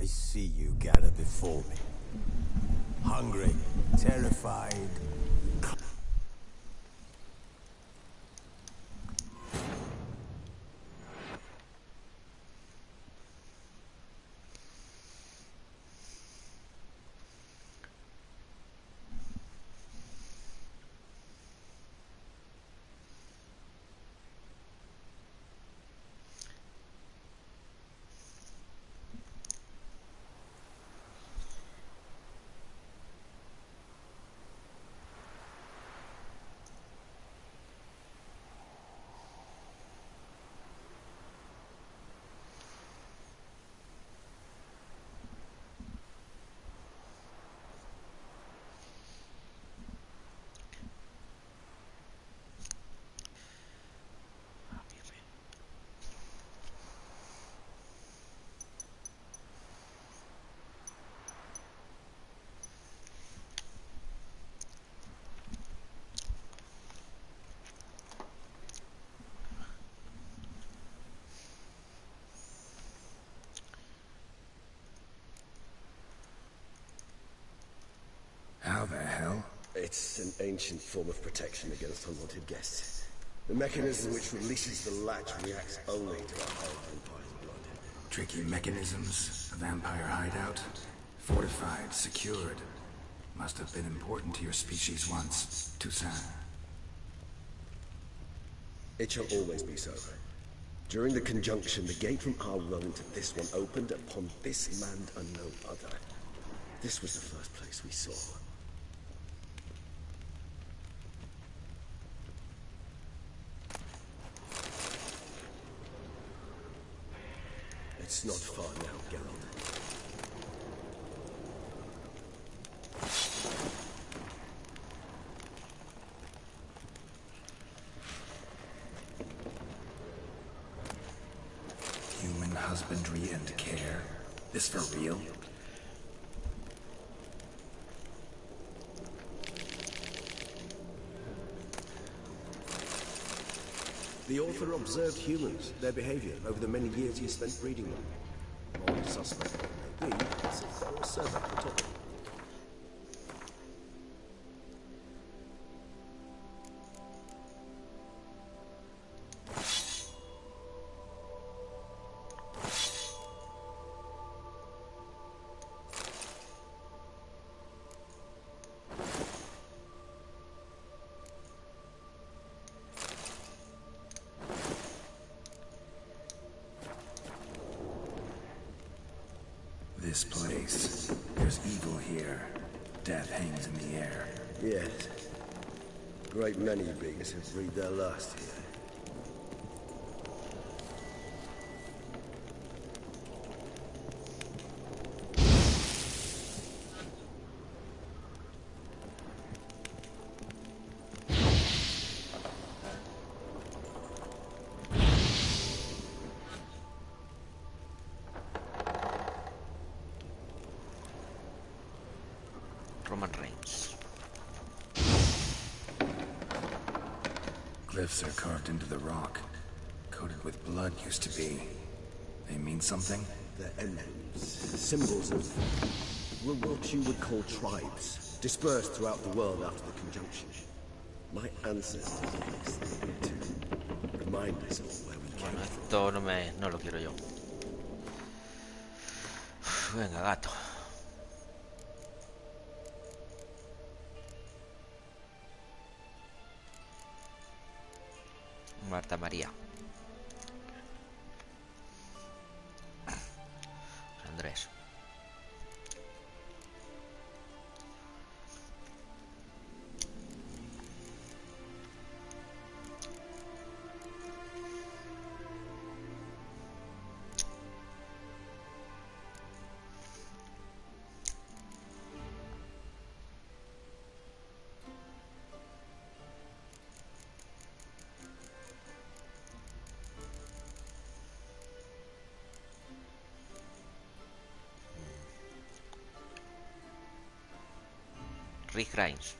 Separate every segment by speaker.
Speaker 1: I see you gather before me. Hungry, terrified.
Speaker 2: How the hell?
Speaker 3: It's an ancient form of protection against unwanted guests. The mechanism which releases the latch reacts only to our whole vampire's blood.
Speaker 2: Tricky mechanisms, a vampire hideout. Fortified, secured. Must have been important to your species once. Tesham.
Speaker 3: It shall always be so. During the conjunction, the gate from our realm into this one opened upon this land and no other. This was the first place we saw. It's not far now, Geralt.
Speaker 2: Human husbandry and care? This for real?
Speaker 3: The author observed humans, their behavior, over the many years he spent breeding them. Morally suspect they may be, it's a thorough survey of the topic.
Speaker 2: This place. There's evil here. Death hangs in the air.
Speaker 3: Yes. Great many beings have breathed their last here.
Speaker 4: Roman Reigns.
Speaker 2: Glyphs are carved into the rock. Coated with blood used to be. They mean something?
Speaker 3: They're emblems, symbols of what you would call tribes, dispersed throughout the world after the conjunction. My ancestors placed them to remind us of where we came
Speaker 4: Bueno,
Speaker 3: from.
Speaker 4: esto no lo quiero yo. Venga, gato. Marta María. Andrés. Rick Grimes.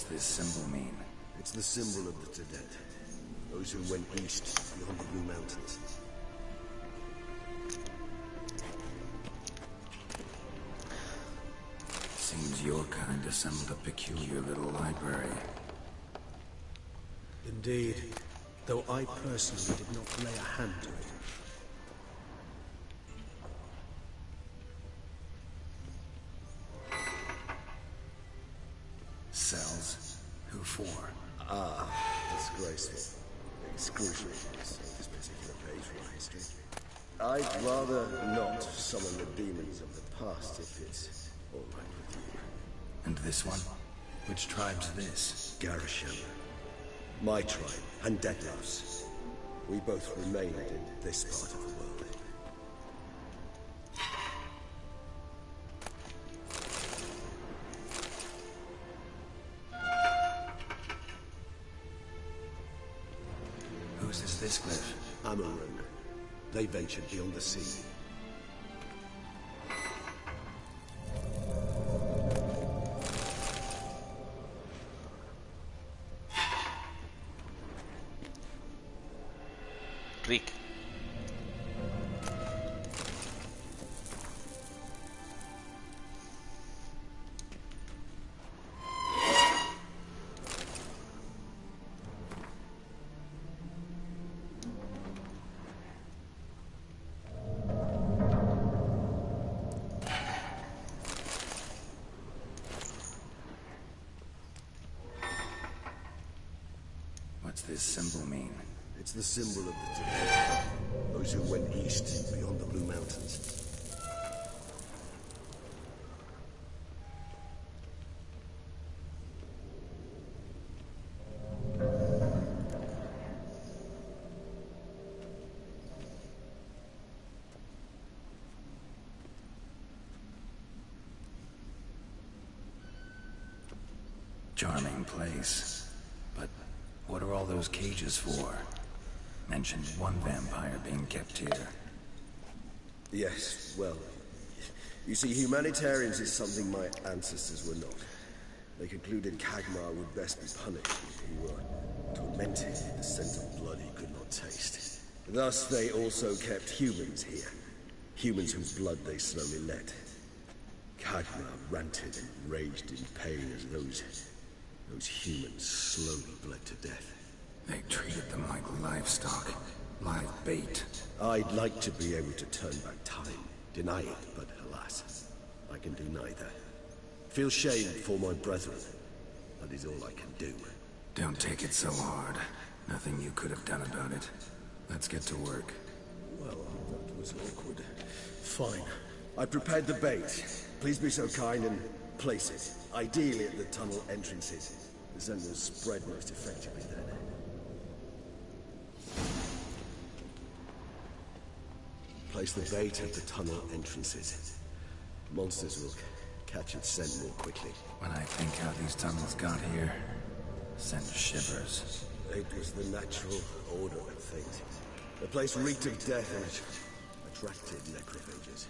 Speaker 2: this symbol mean?
Speaker 3: It's the symbol of the Todet. Those who went east beyond the Blue Mountains.
Speaker 2: Seems your kind assembled a peculiar little library.
Speaker 3: Indeed, though I personally did not lay a hand to it.
Speaker 2: Cells? Who for?
Speaker 3: Disgraceful. Excruciating, this particular page from our history. I'd rather not summon the demons of the past if it's all right with you.
Speaker 2: And this one? Which tribe's this?
Speaker 3: Garisham. My tribe, and Detlef's. We both remained in this part of the world.
Speaker 2: Whose is this glyph?
Speaker 3: Amarun. They ventured beyond the sea.
Speaker 4: Rick.
Speaker 2: What's this symbol mean?
Speaker 3: It's the symbol of the Todet. Those who went east beyond the Blue Mountains.
Speaker 2: Charming place. But what are all those cages for? Mentioned one vampire being kept here.
Speaker 3: Yes, well, you see, humanitarians is something my ancestors were not. They concluded Kagmar would best be punished if he were tormented with the scent of blood he could not taste. Thus, they also kept humans here. Humans whose blood they slowly let. Kagmar ranted and raged in pain as those humans slowly bled to death.
Speaker 2: They treated them like livestock, live bait.
Speaker 3: I'd like to be able to turn back time, deny it, but alas, I can do neither. Feel shame for my brethren. That is all I can do.
Speaker 2: Don't take it so hard. Nothing you could have done about it. Let's get to work.
Speaker 3: Well, that was awkward. Fine. I prepared the bait. Please be so kind and place it. Ideally at the tunnel entrances. The scent will spread most effectively then. Place the bait at the tunnel entrances. Monsters will catch its scent more quickly.
Speaker 2: When I think how these tunnels got here, send shivers.
Speaker 3: It was the natural order of things. The place reeked of death and it attracted necrophages.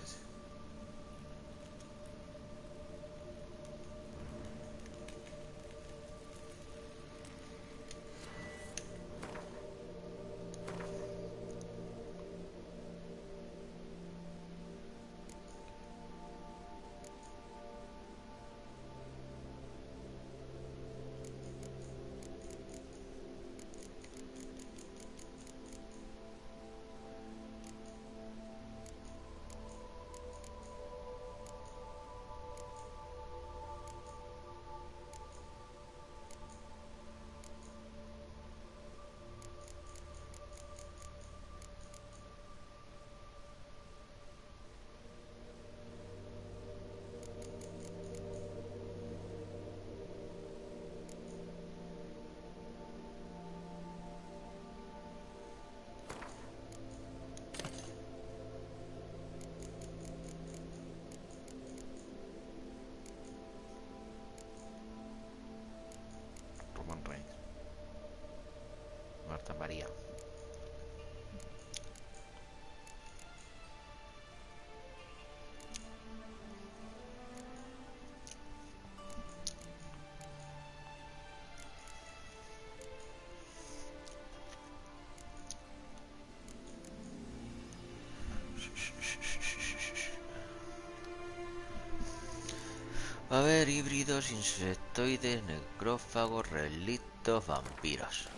Speaker 4: A ver, híbridos, insectoides, necrófagos, relictos, vampiros.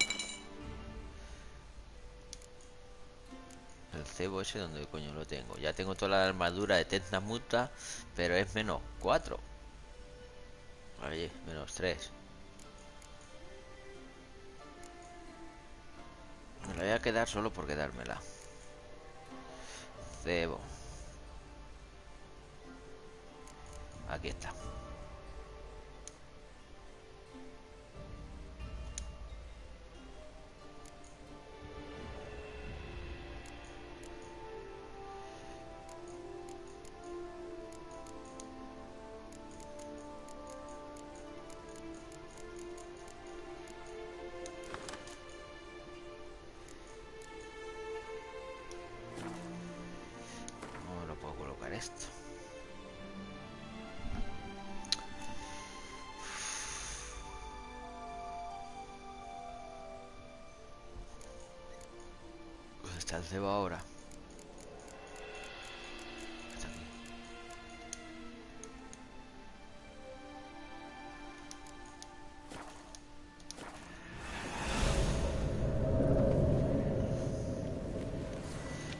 Speaker 4: El cebo ese, ¿donde coño lo tengo? Ya tengo toda la armadura de Mutna, pero es -4. Oye, -3. Me la voy a quedar solo por quedármela. Cebo. Aquí está. No lo puedo colocar esto. ¿Dónde está el cebo ahora? Está aquí.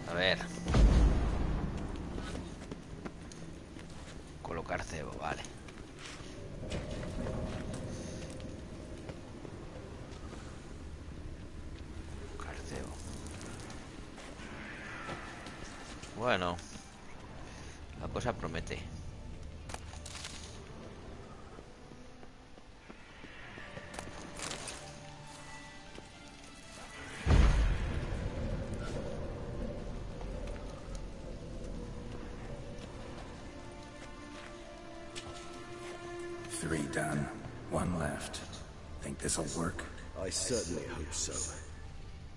Speaker 4: A ver. Colocar cebo, vale. Colocar cebo. Bueno, la cosa promete.
Speaker 2: Three done. One left. Think this'll work?
Speaker 3: I certainly hope so.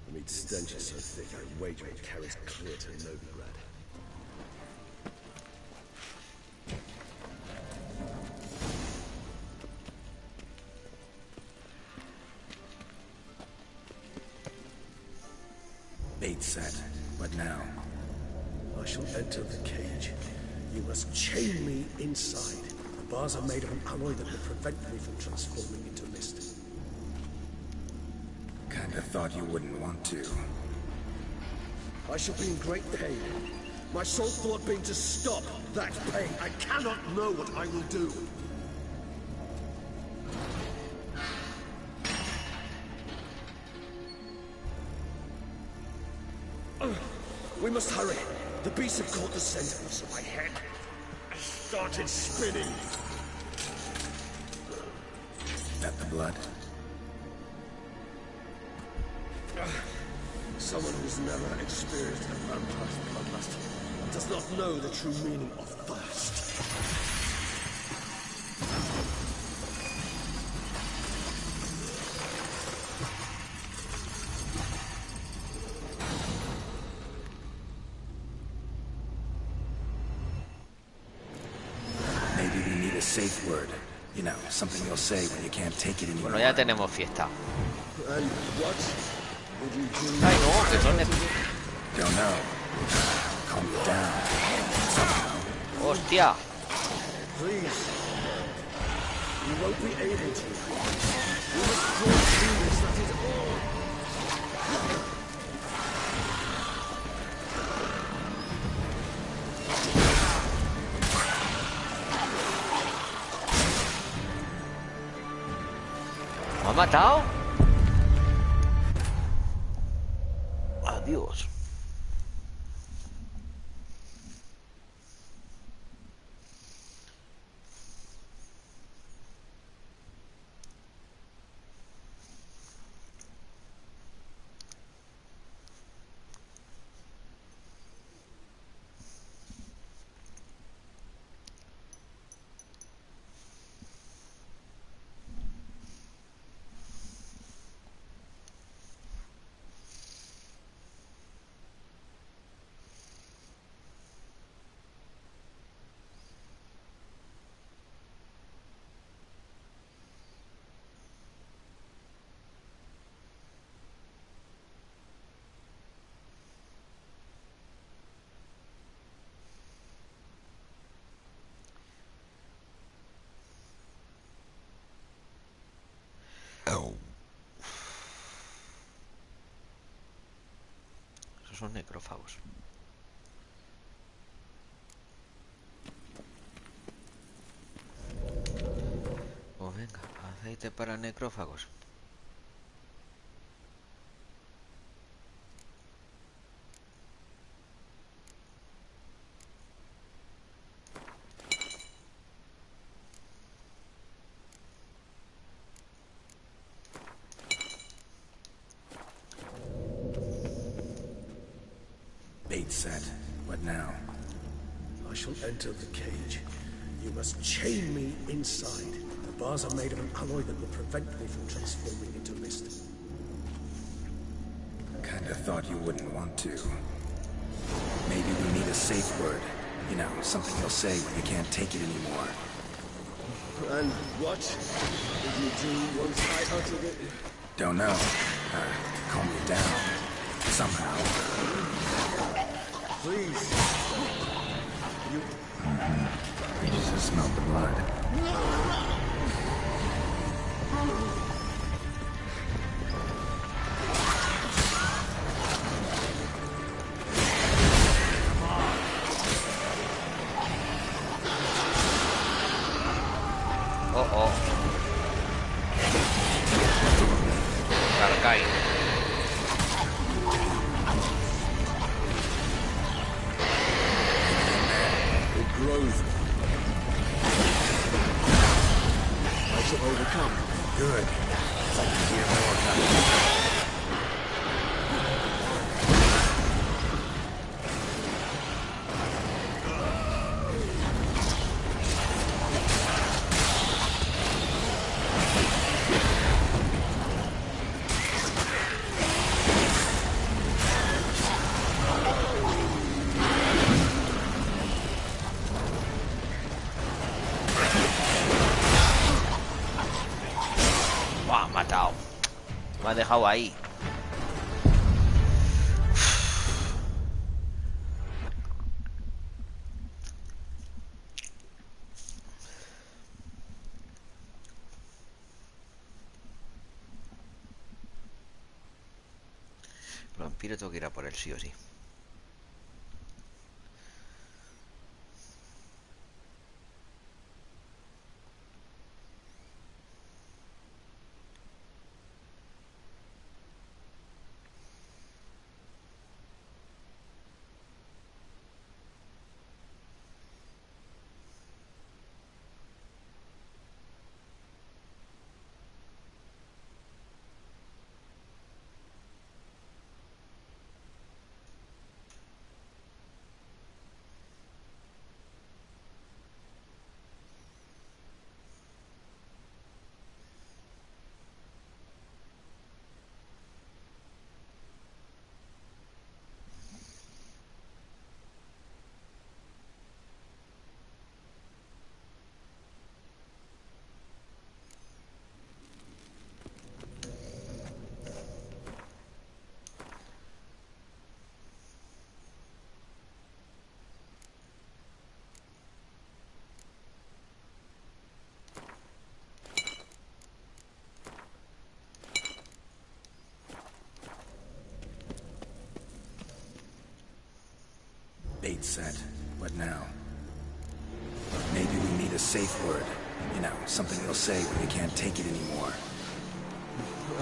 Speaker 3: The meat stench is so thick, I wager it carries clear to Novigrad.
Speaker 2: Bait set. What now?
Speaker 3: I shall enter the cage. You must chain me inside. The bars are made of an alloy that will prevent me from transforming into mist.
Speaker 2: Kinda thought you wouldn't want to.
Speaker 3: I shall be in great pain. My sole thought being to stop that pain. I cannot know what I will do. We must hurry. The beasts have caught the scent of my head. I started spinning.
Speaker 2: That the blood?
Speaker 3: Someone who's never experienced a vampire's bloodlust does not know the true meaning of thirst.
Speaker 2: Maybe we need a safe word. You know, something you'll say when you can't take it anymore.
Speaker 4: Bueno, ya tenemos fiesta.
Speaker 3: And what would you do?
Speaker 4: Ay, no, que son...
Speaker 2: Don't know. Calm you down. Somehow.
Speaker 4: ¡Hostia!
Speaker 3: Please. You won't be able to. You must draw through this, that is all.
Speaker 4: ¿Me ha matado? Adiós. son necrófagos. Pues venga, aceite para necrófagos.
Speaker 2: Bait set. What now?
Speaker 3: I shall enter the cage. You must chain me inside. The bars are made of an alloy that will prevent me from transforming into mist.
Speaker 2: Kinda thought you wouldn't want to. Maybe we need a safe word. You know, something you'll say when you can't take it anymore.
Speaker 3: And what did you do once I uttered it?
Speaker 2: Don't know. Calm you down. Somehow.
Speaker 3: Please. You...
Speaker 2: You just smelled the blood.
Speaker 4: Oh. Carcay.
Speaker 3: It grows. I shall overcome.
Speaker 2: Good. I'd like to hear more coming.
Speaker 4: Matado. Me ha dejado ahí. El vampiro tengo que ir a por él sí o sí.
Speaker 2: Bait set. What now? Maybe we need a safe word. You know, something you'll say when you can't take it anymore.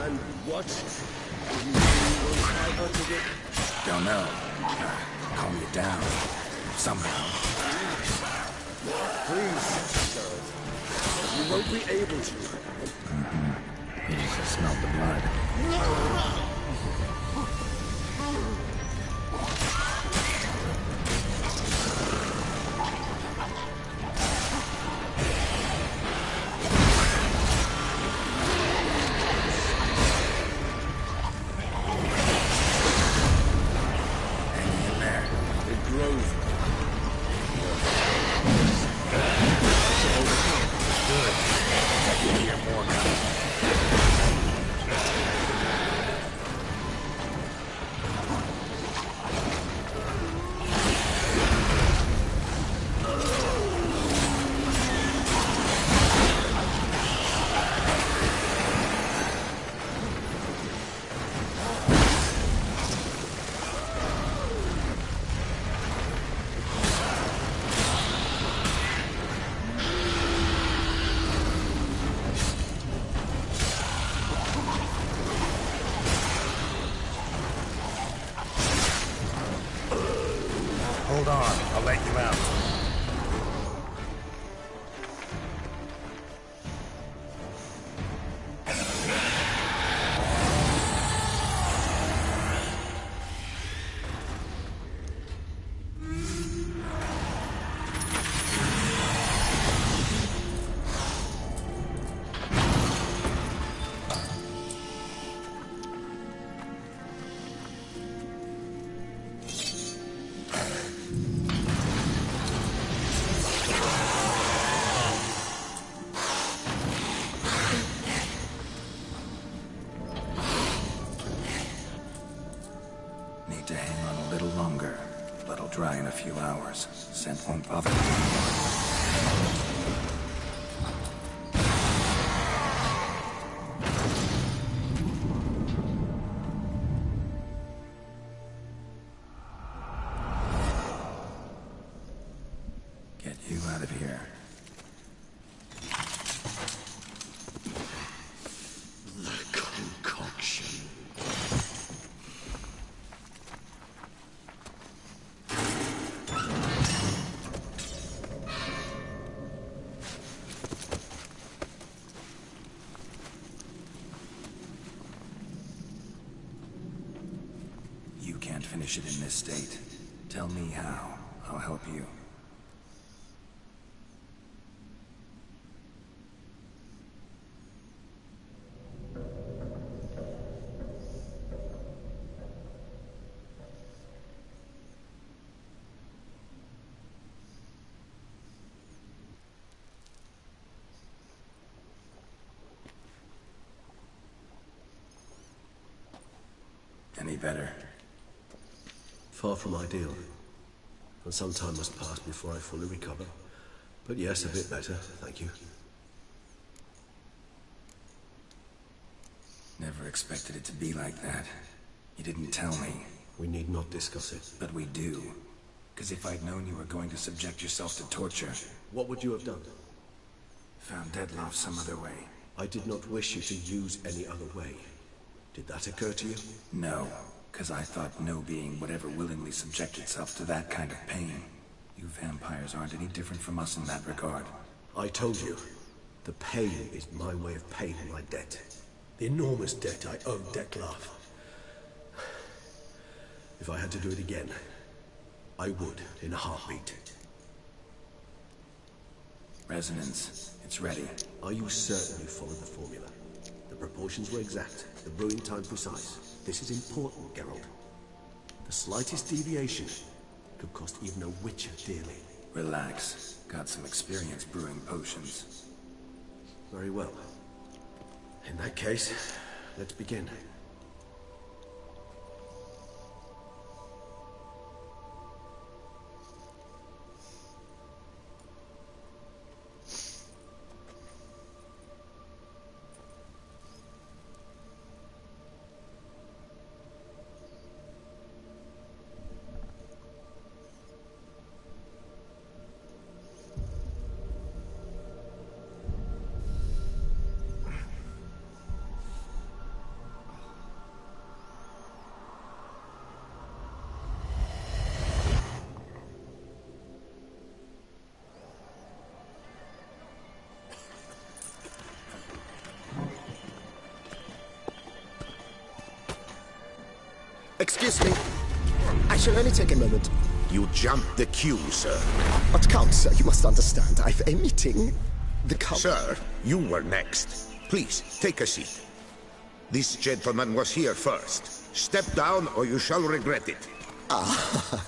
Speaker 3: And what did you do once I uttered it?
Speaker 2: Don't know. Calm you down. Somehow.
Speaker 3: Please, sir. You won't be able to.
Speaker 2: You just smelled the blood. ours. Scent won't bother me. Get you out of here.
Speaker 3: The concoction.
Speaker 2: You can't finish it in this state. Tell me how. I'll help you. Any better?
Speaker 3: Far from ideal. And some time must pass before I fully recover. But yes, a bit better, thank you.
Speaker 2: Never expected it to be like that. You didn't tell me.
Speaker 3: We need not discuss it.
Speaker 2: But we do. Because if I'd known you were going to subject yourself to torture...
Speaker 3: What would you have done?
Speaker 2: Found Deadloff some other way.
Speaker 3: I did not wish you to use any other way. Did that occur to you?
Speaker 2: No. Because I thought no being would ever willingly subject itself to that kind of pain. You vampires aren't any different from us in that regard.
Speaker 3: I told you. The pain is my way of paying my debt. The enormous debt I owe Detlef. If I had to do it again, I would in a heartbeat.
Speaker 2: Resonance. It's ready.
Speaker 3: Are you certain you followed the formula? The proportions were exact, the brewing time precise. This is important, Geralt. The slightest deviation could cost even a witcher dearly.
Speaker 2: Relax. Got some experience brewing potions.
Speaker 3: Very well. In that case, let's begin.
Speaker 5: Excuse me. I shall only take a moment.
Speaker 6: You jumped the queue, sir.
Speaker 5: But Count, sir, you must understand. I've a meeting. The Count...
Speaker 6: Sir, you were next. Please, take a seat. This gentleman was here first. Step down or you shall regret it.
Speaker 5: Ah,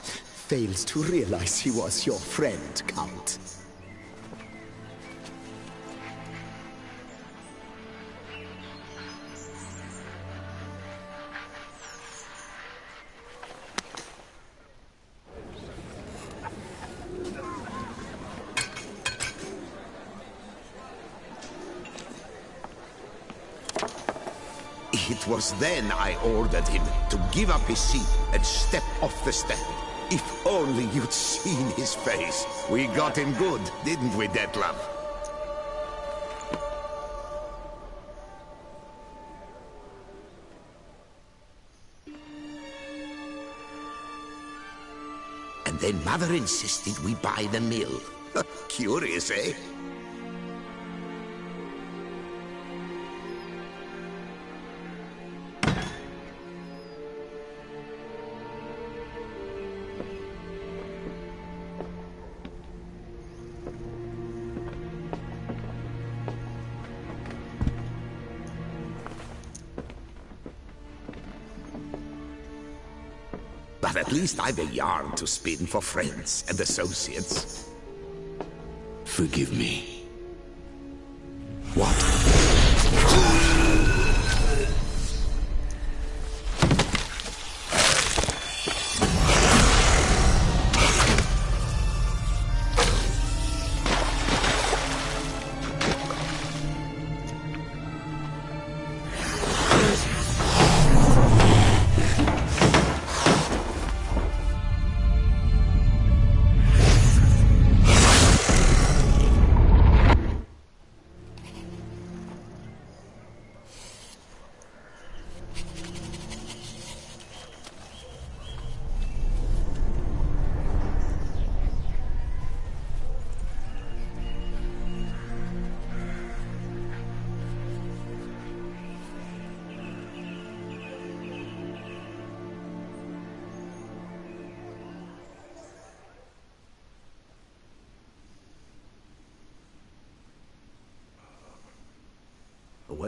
Speaker 5: fails to realize he was your friend, Count.
Speaker 6: It was then I ordered him to give up his seat and step off the step. If only you'd seen his face. We got him good, didn't we, Detlef? And then Mother insisted we buy the mill. Curious, eh? But at least I've a yarn to spin for friends and associates.
Speaker 2: Forgive me.
Speaker 6: What?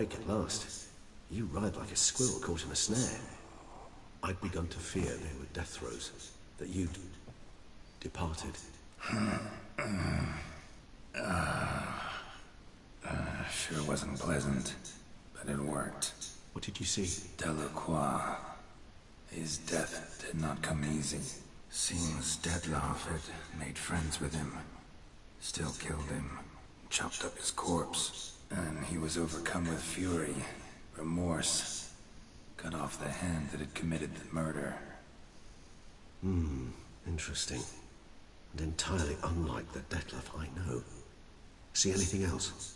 Speaker 3: awake at last. You writhed like a squirrel caught in a snare. I'd begun to fear they were death throes, that you'd departed.
Speaker 2: Sure wasn't pleasant, but it worked.
Speaker 3: What did you see?
Speaker 2: Delacroix. His death did not come easy. Seems Dettlaff had made friends with him. Still killed him. Chopped up his corpse. And he was overcome with fury, remorse. Cut off the hand that had committed the murder.
Speaker 3: Interesting. And entirely unlike the Dettlaff I know. See anything else?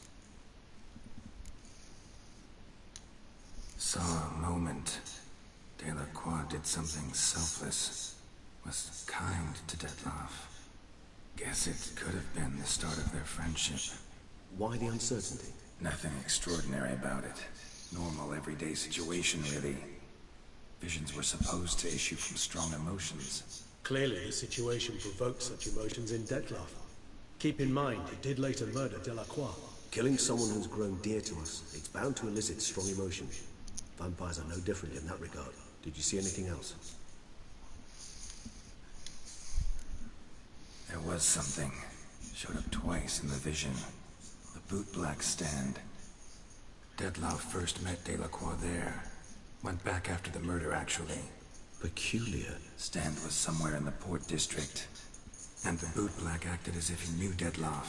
Speaker 2: Saw a moment. Delacroix did something selfless. Was kind to Dettlaff. Guess it could have been the start of their friendship.
Speaker 3: Why the uncertainty?
Speaker 2: Nothing extraordinary about it. Normal, everyday situation, really. Visions were supposed to issue from strong emotions.
Speaker 7: Clearly, the situation provoked such emotions in Dettlaff. Keep in mind, he did later murder Delacroix.
Speaker 3: Killing someone who's grown dear to us, it's bound to elicit strong emotion. Vampires are no different in that regard. Did you see anything else?
Speaker 2: There was something. Showed up twice in the vision. The bootblack stand. Dettlaff first met Delacroix there. Went back after the murder, actually.
Speaker 3: Peculiar.
Speaker 2: Stand was somewhere in the Port District. And the bootblack acted as if he knew Dettlaff.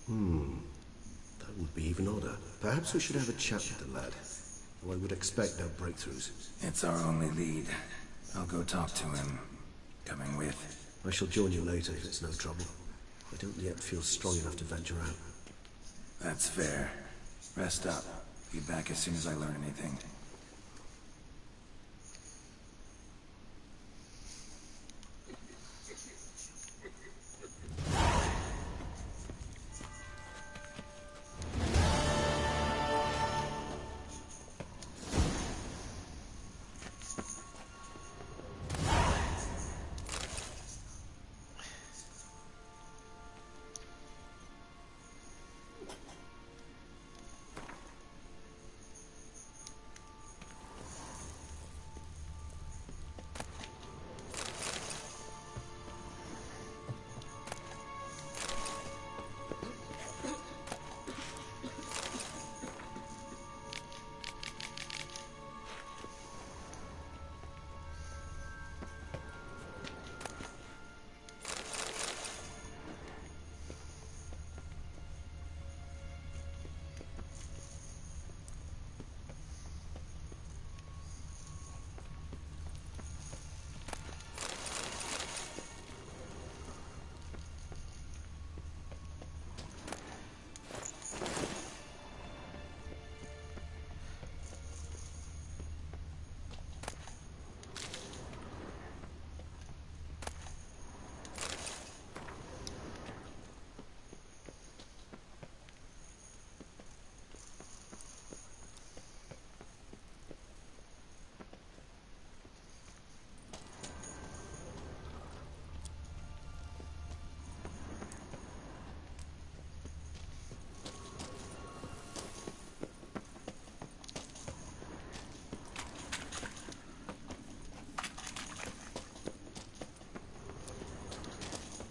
Speaker 3: That would be even odder. Perhaps we should have a chat with the lad. Though I would expect no breakthroughs.
Speaker 2: It's our only lead. I'll go talk to him. Coming with.
Speaker 3: I shall join you later if it's no trouble. I don't yet feel strong enough to venture out.
Speaker 2: That's fair. Rest up. Be back as soon as I learn anything.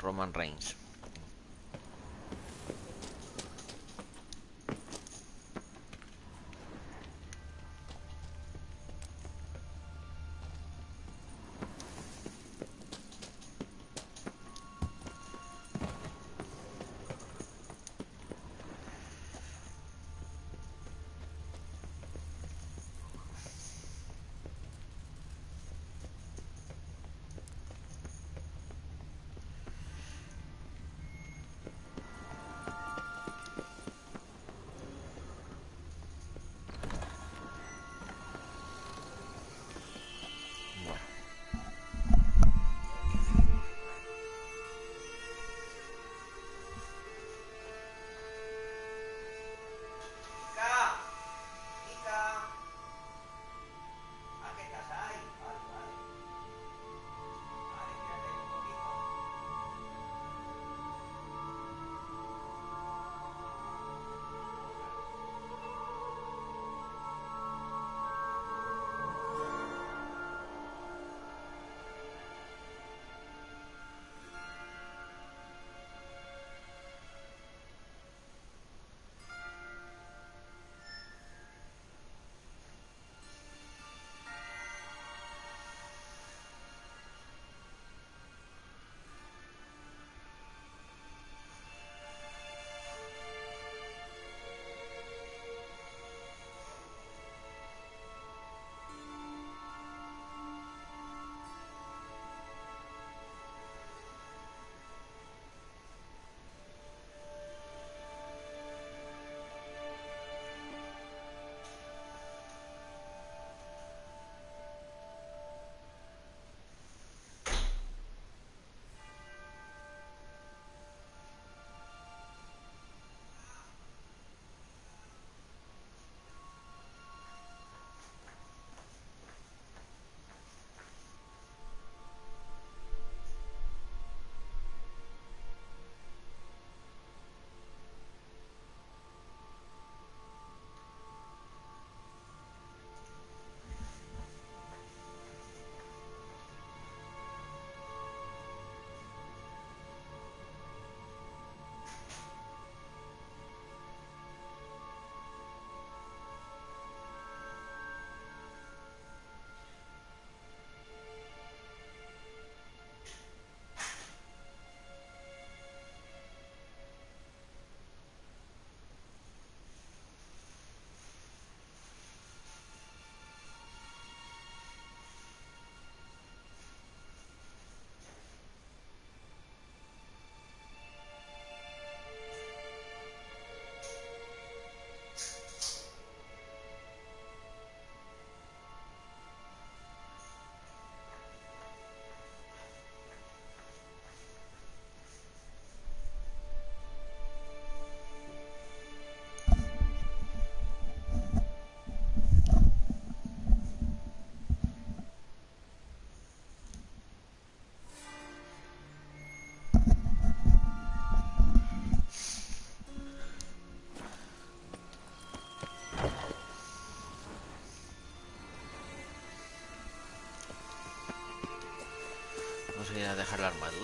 Speaker 4: Roman Reigns.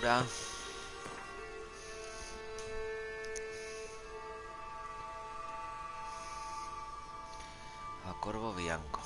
Speaker 4: armadura. A corvo bianco.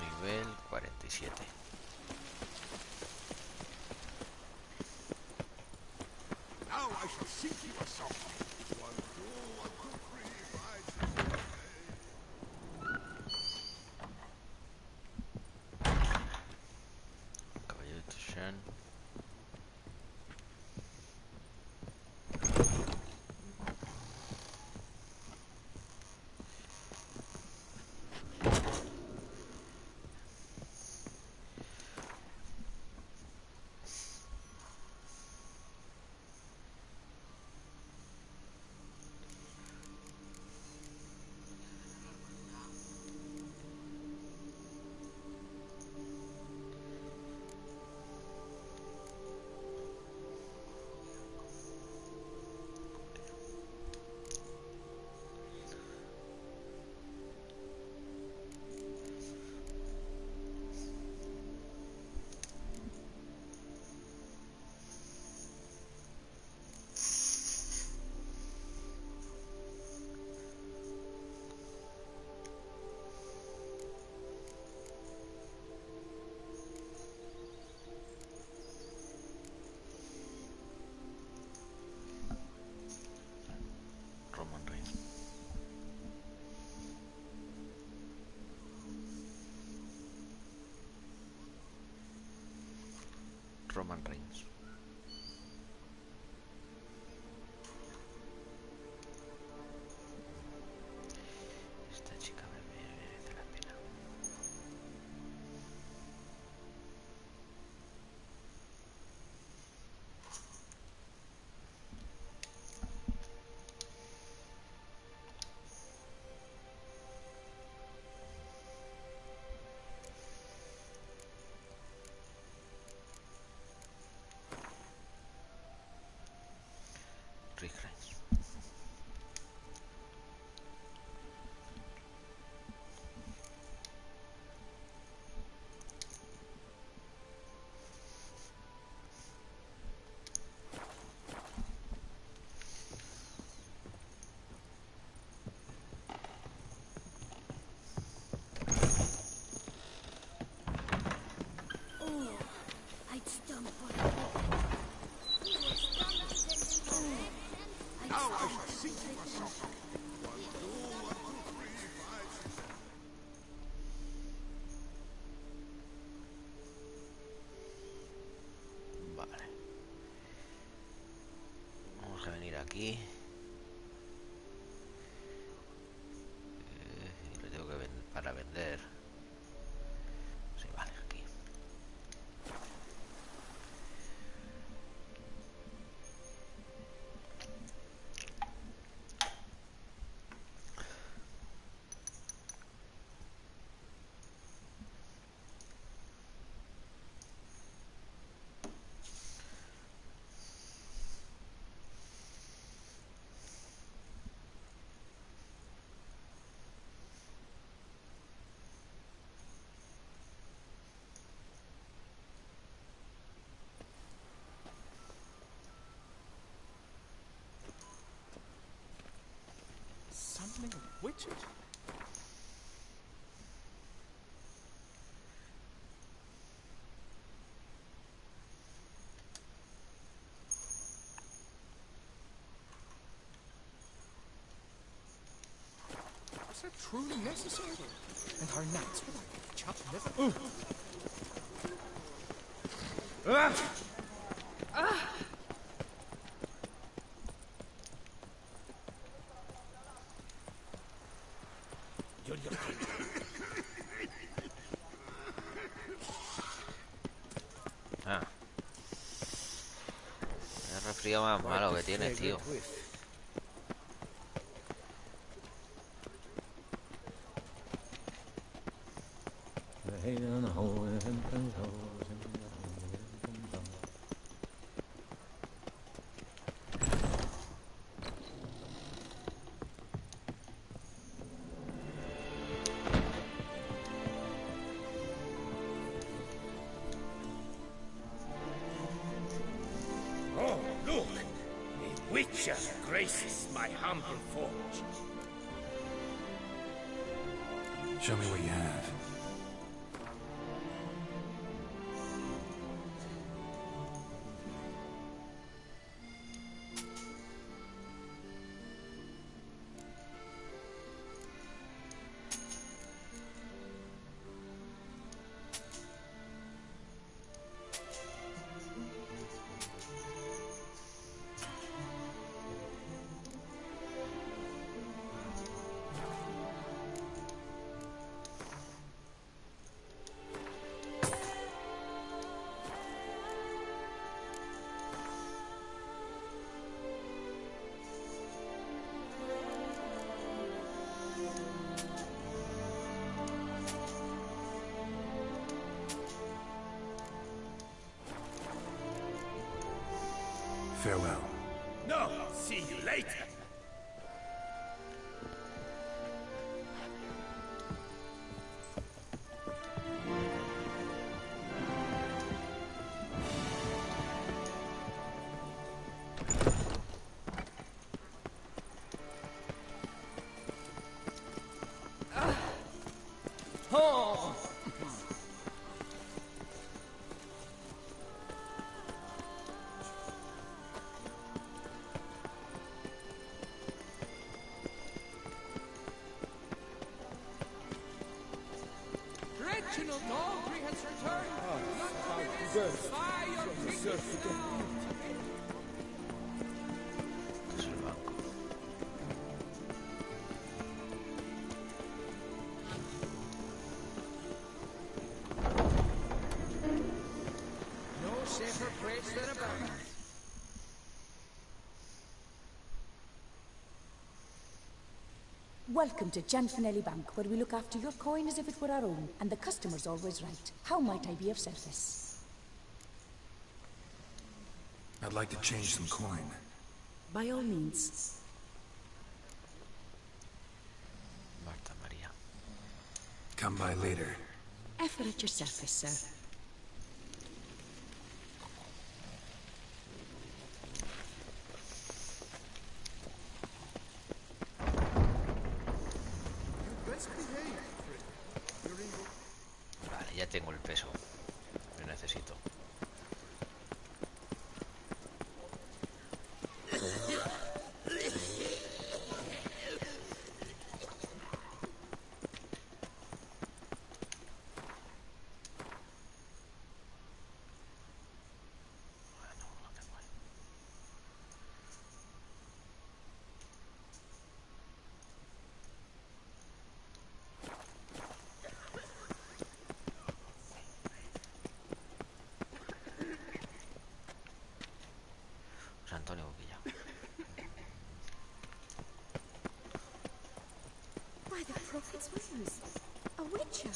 Speaker 4: Nivel 47.
Speaker 6: Now I shall seek you a song. One, two, 1, 2, 3, 5, 6.
Speaker 4: Caballero de Tesham. Roman Reigns. Roman Reigns. Esta chica me merece la pena. Rick Reigns.
Speaker 6: Now I shall seek you a song. 1, 2, 3, 5, 6.
Speaker 4: Vale. Vamos a venir aquí. Y lo tengo que vender para vender. Sí, vale, aquí.
Speaker 8: Summoning a widget? Was that truly necessary? And our knights were like chopped liver?
Speaker 4: Ah. tío más malo que tienes, tío.
Speaker 9: Oh, look! A witcher graces my humble forge.
Speaker 2: Show me what you have. Farewell.
Speaker 9: No, see you later.
Speaker 8: Reginald Daltrey has returned. By your ticket.
Speaker 4: Es el banco.
Speaker 8: No safer place than a bank.
Speaker 10: Welcome to Gianfinelli Bank, where we look after your coin as if it were our own, and the customer's always right. How might I be of service?
Speaker 2: I'd like to change some coin.
Speaker 10: By all means.
Speaker 4: Marta María.
Speaker 2: Come by later.
Speaker 10: Effort at your service, sir.
Speaker 4: Vale, ya tengo el peso. Lo necesito. Antonio Boquilla.
Speaker 10: By the prophet's wings, a witcher.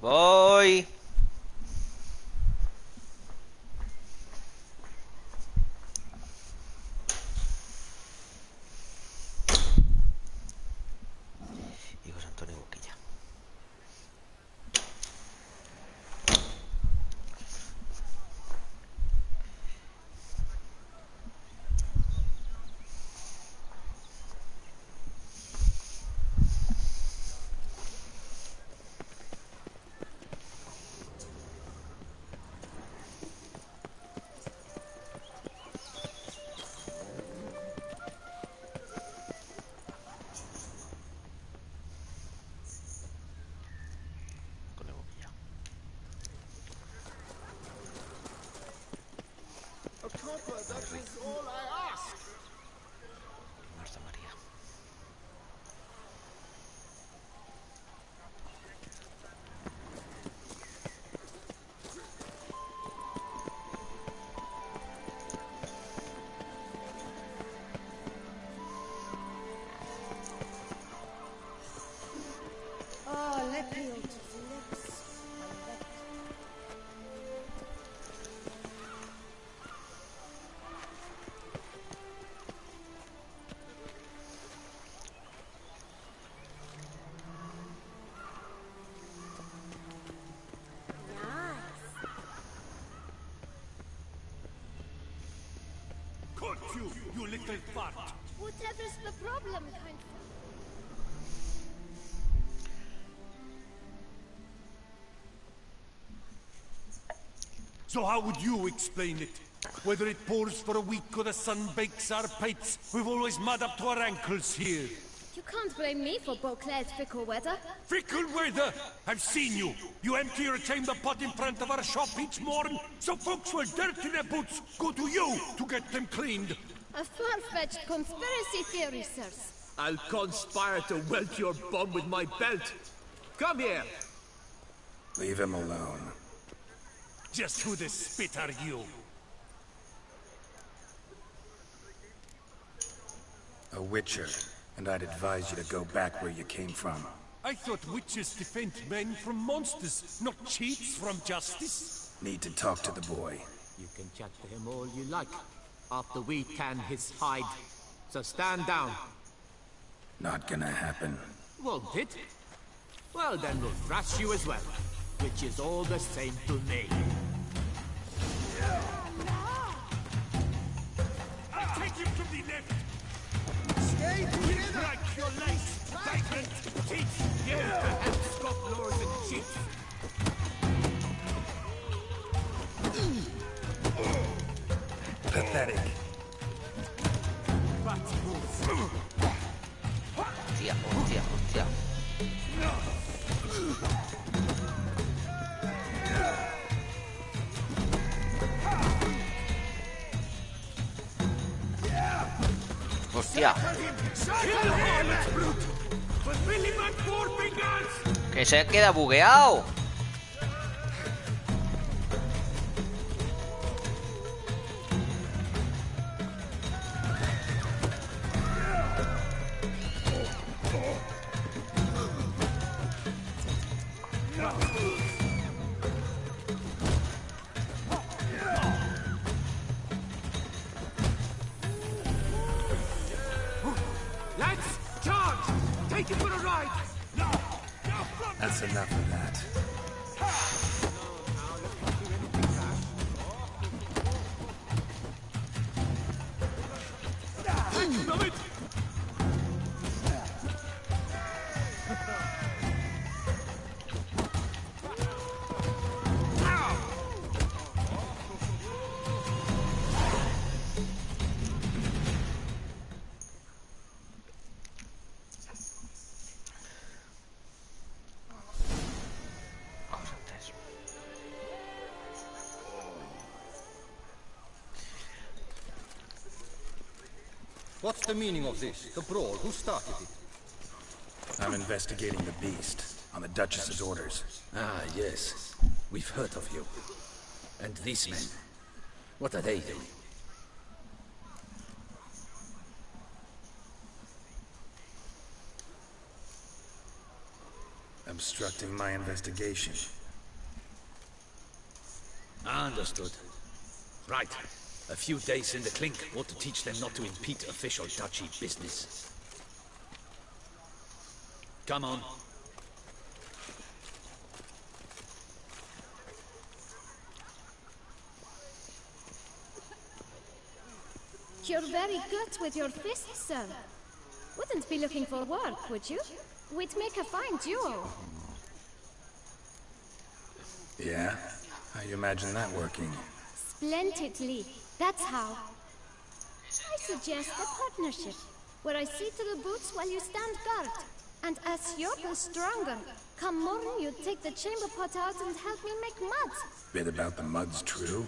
Speaker 4: Voy.
Speaker 7: copper, that is all I ask.
Speaker 4: Marta María.
Speaker 10: Oh, Lepios, lips.
Speaker 9: Caught you, you little fart!
Speaker 11: Whatever's the problem, kind sir?
Speaker 9: So how would you explain it? Whether it pours for a week or the sun bakes our pipes, we've always mud up to our ankles here.
Speaker 11: You can't blame me for Beauclair's fickle weather.
Speaker 9: Fickle weather! I've seen you! You empty your chamber pot in front of our shop each morn, so folks with dirt in their boots go to you to get them cleaned.
Speaker 11: A far-fetched conspiracy theory, sirs.
Speaker 3: I'll conspire to welt your bum with my belt. Come here.
Speaker 2: Leave him alone.
Speaker 9: Just who the spit are you?
Speaker 2: A witcher, and I'd advise you to go back where you came from.
Speaker 9: I thought witches defend men from monsters, not cheats from justice.
Speaker 2: Need to talk to the boy.
Speaker 3: You can chat to him all you like, after we tan his hide. So stand down.
Speaker 2: Not gonna happen.
Speaker 3: Won't it? Well, then we'll thrash you as well, which is all the same to me.
Speaker 9: I'll take him from the left! Stay together! Break your legs! Vibrant teeth!
Speaker 3: You to help stop lords and chiefs.
Speaker 2: Pathetic.
Speaker 4: Hostia, hostia, hostia. Hostia. Que se queda bugueado.
Speaker 3: Lads, charge! Take it for a ride!
Speaker 2: That's enough of that.
Speaker 12: What's the meaning of this? The brawl? Who started it?
Speaker 2: I'm investigating the beast, on the Duchess's orders.
Speaker 13: Ah, yes. We've heard of you. And these men, what are they doing?
Speaker 2: Obstructing my investigation.
Speaker 13: Understood. Right. A few days in the clink ought to teach them not to impede official duchy business. Come on.
Speaker 11: You're very good with your fists, sir. Wouldn't be looking for work, would you? We'd make a fine duo.
Speaker 2: Yeah? How you imagine that working?
Speaker 11: Splendidly. That's how. I suggest a partnership, where I see to the boots while you stand guard. And as you're the stronger, come morning you take the chamber pot out and help me make mud.
Speaker 2: Bit about the mud's true?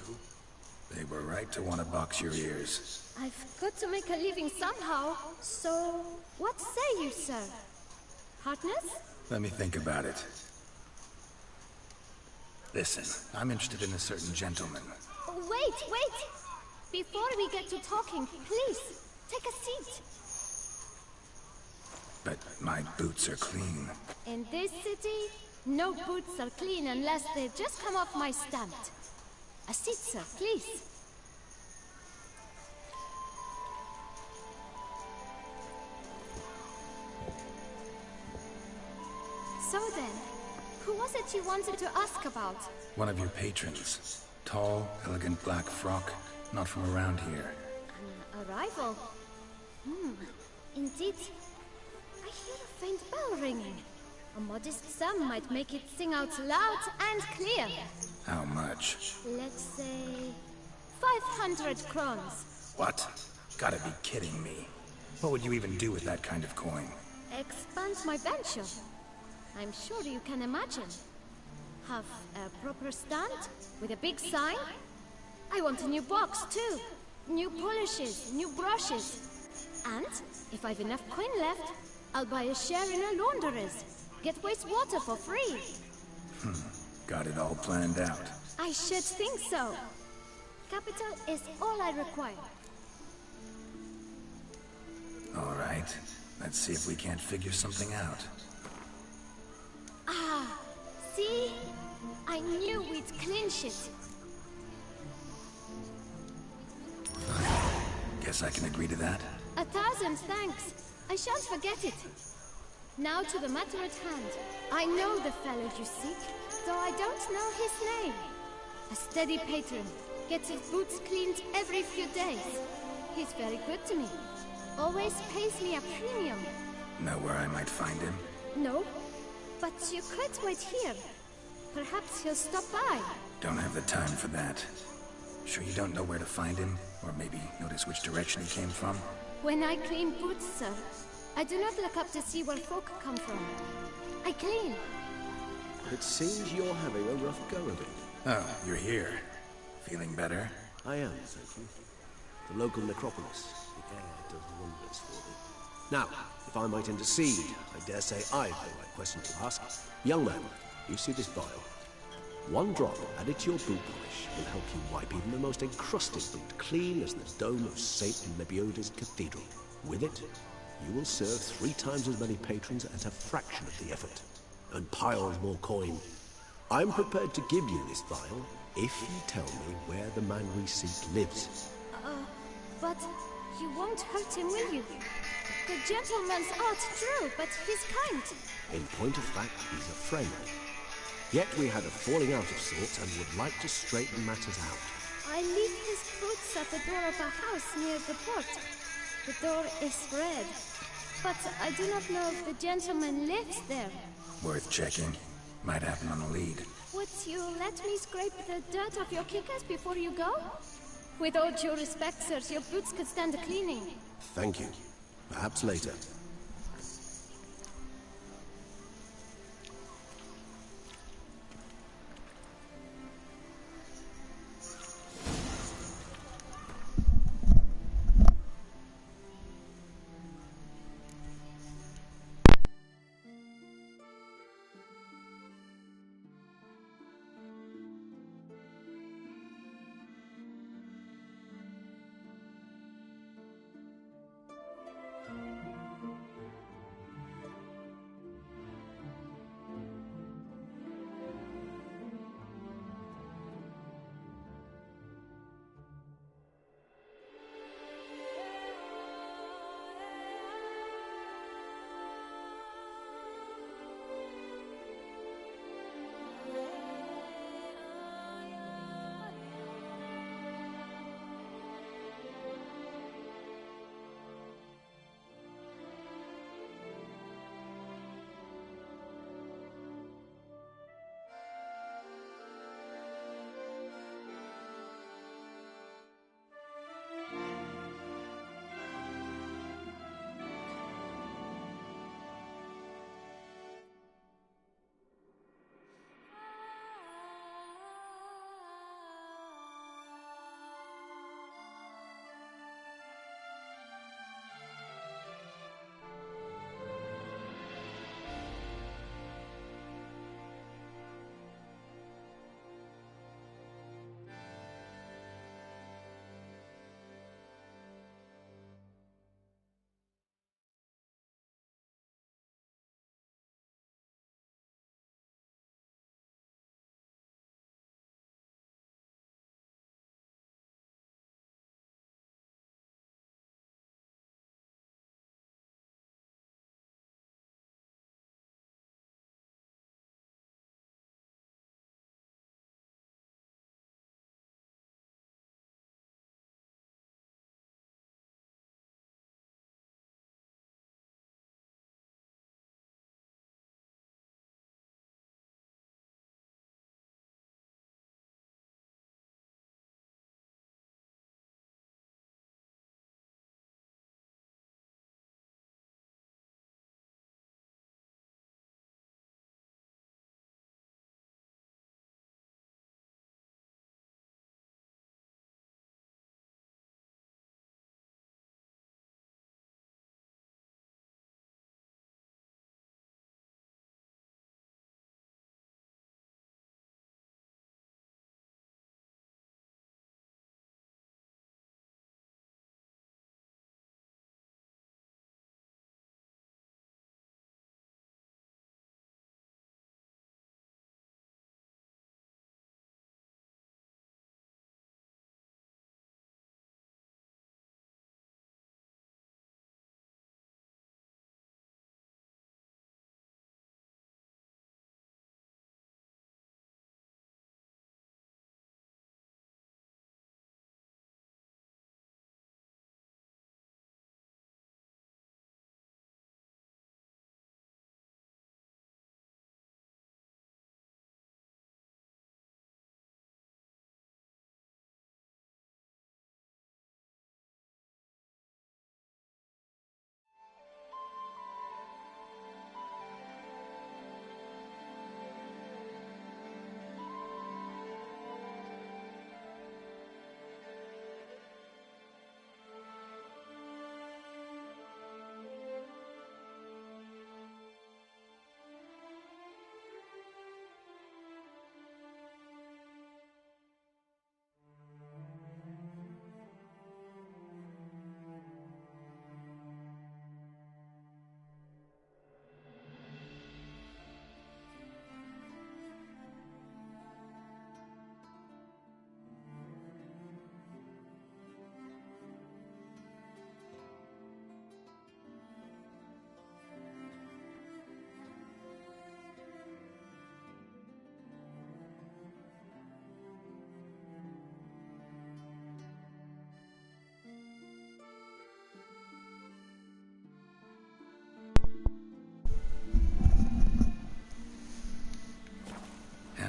Speaker 2: They were right to want to box your ears.
Speaker 11: I've got to make a living somehow, so what say you, sir? Hardness?
Speaker 2: Let me think about it. Listen, I'm interested in a certain gentleman.
Speaker 11: Wait! Before we get to talking, please, take a seat.
Speaker 2: But my boots are clean.
Speaker 11: In this city, no boots are clean unless they just come off my stand. A seat, sir, please. So then, who was it you wanted to ask about?
Speaker 2: One of your patrons. Tall, elegant black frock, not from around here.
Speaker 11: An arrival? Indeed. I hear a faint bell ringing. A modest sum might make it sing out loud and clear.
Speaker 2: How much?
Speaker 11: Let's say 500 crowns.
Speaker 2: What? Gotta be kidding me. What would you even do with that kind of coin?
Speaker 11: Expand my venture. I'm sure you can imagine. Have a proper stand with a big sign. I want a new box too. New polishes, new brushes. And if I've enough coin left, I'll buy a share in a laundress. Get wastewater for free.
Speaker 2: Got it all planned out.
Speaker 11: I should think so. Capital is all I require.
Speaker 2: All right. Let's see if we can't figure something out.
Speaker 11: Ah, see? I knew we'd clinch it.
Speaker 2: Guess I can agree to that.
Speaker 11: 1,000 thanks. I shan't forget it. Now to the matter at hand. I know the fellow you seek, though I don't know his name. A steady patron. Gets his boots cleaned every few days. He's very good to me. Always pays me a premium.
Speaker 2: Know where I might find him?
Speaker 11: No, but you could wait here. Perhaps he'll stop by.
Speaker 2: Don't have the time for that. Sure you don't know where to find him? Or maybe notice which direction he came from?
Speaker 11: When I clean boots, sir, I do not look up to see where folk come from. I clean.
Speaker 3: It seems you're having a rough go of it.
Speaker 2: Oh, you're here. Feeling better?
Speaker 3: I am, thank you. The local necropolis. The air does wonders for me. Now, if I might intercede, I dare say I've the right question to ask. Young man, you see this vial? One drop added to your boot polish will help you wipe even the most encrusted boot clean as the dome of St. Lebioda's cathedral. With it, you will serve 3 times as many patrons at a fraction of the effort. And piles more coin. I'm prepared to give you this vial if you tell me where the man we seek lives.
Speaker 11: But you won't hurt him, will you? The gentleman's art true, but he's kind.
Speaker 3: In point of fact, he's a friend. Yet we had a falling out of sorts and would like to straighten matters out.
Speaker 11: I leave his boots at the door of a house near the port. The door is red, but I do not know if the gentleman lives there.
Speaker 2: Worth checking. Might happen on a lead.
Speaker 11: Would you let me scrape the dirt off your kickers before you go? With all due respect, sirs, your boots could stand a cleaning.
Speaker 3: Thank you. Perhaps later.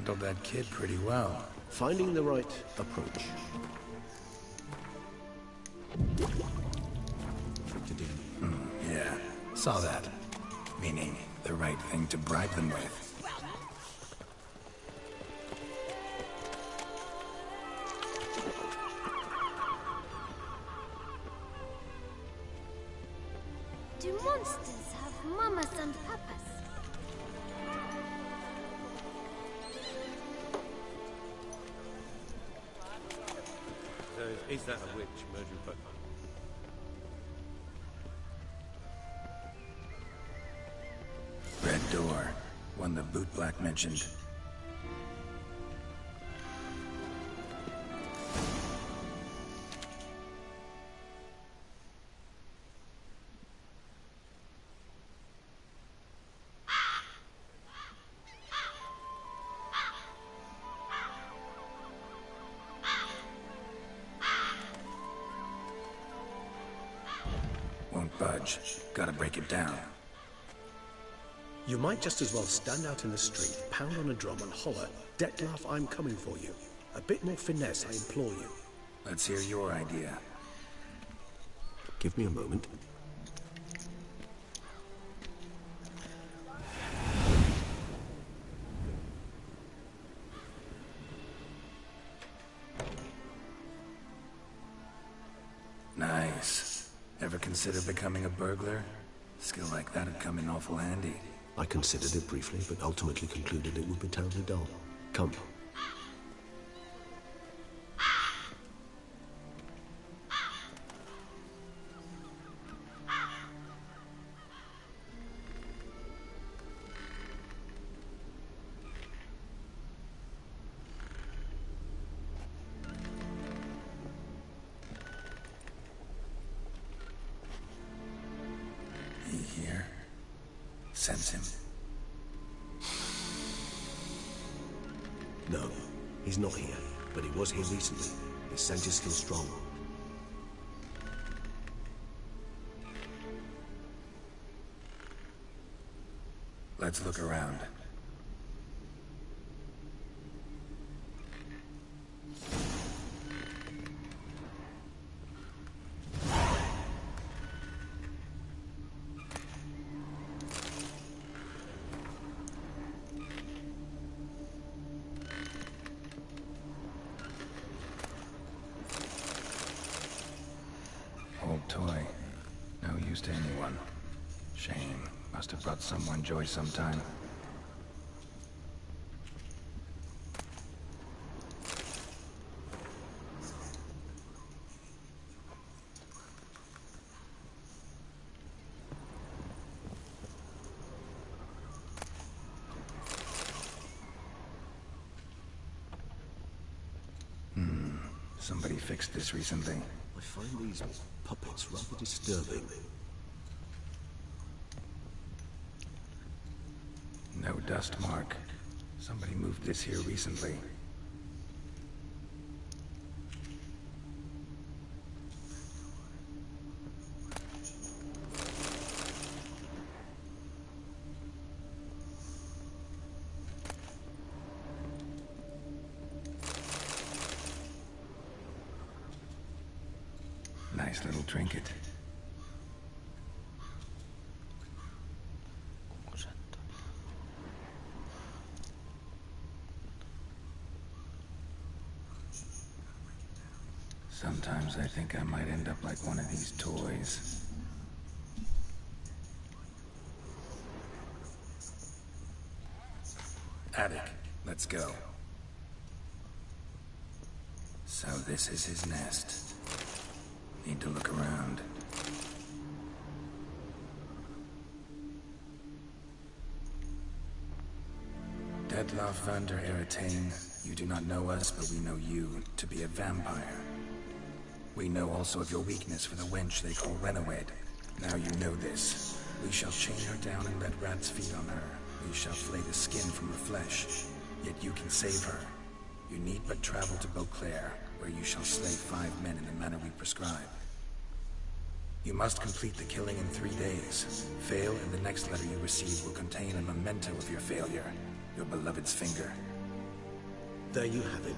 Speaker 2: handled that kid pretty well.
Speaker 3: Finding the right approach.
Speaker 2: Yeah, saw that. Meaning, the right thing to bribe them with.
Speaker 11: Do monsters have mamas and papas?
Speaker 1: So is that a witch murdering Pokemon?
Speaker 2: Red door. One the boot black mentioned. Won't budge. Gotta break it down.
Speaker 7: You might just as well stand out in the street, pound on a drum and holler, "Dettlaff, I'm coming for you." A bit more finesse, I implore you.
Speaker 2: Let's hear your idea.
Speaker 3: Give me a moment.
Speaker 2: Nice. Ever consider becoming a burglar? Skill like that'd come in awful handy.
Speaker 3: I considered it briefly, but ultimately concluded it would be terribly dull. Come.
Speaker 2: Sense him.
Speaker 3: No, he's not here, but he was here recently. His scent is still strong.
Speaker 2: Let's look around. Old toy. No use to anyone. Shame. Must have brought someone joy sometime. Somebody fixed this recently.
Speaker 3: I find these puppets rather disturbing.
Speaker 2: No dust mark. Somebody moved this here recently. Nice little trinket. Sometimes I think I might end up like one of these toys. Attic, let's go. So this is his nest. Need to look around. Dettlaff van der Eretain, you do not know us, but we know you to be a vampire. We know also of your weakness for the wench they call Renowed. Now you know this. We shall chain her down and let rats feed on her. We shall flay the skin from her flesh. Yet you can save her. You need but travel to Beauclair, where you shall slay 5 men in the manner we prescribe. You must complete the killing in 3 days. Fail, and the next letter you receive will contain a memento of your failure. Your beloved's finger.
Speaker 7: There you have it.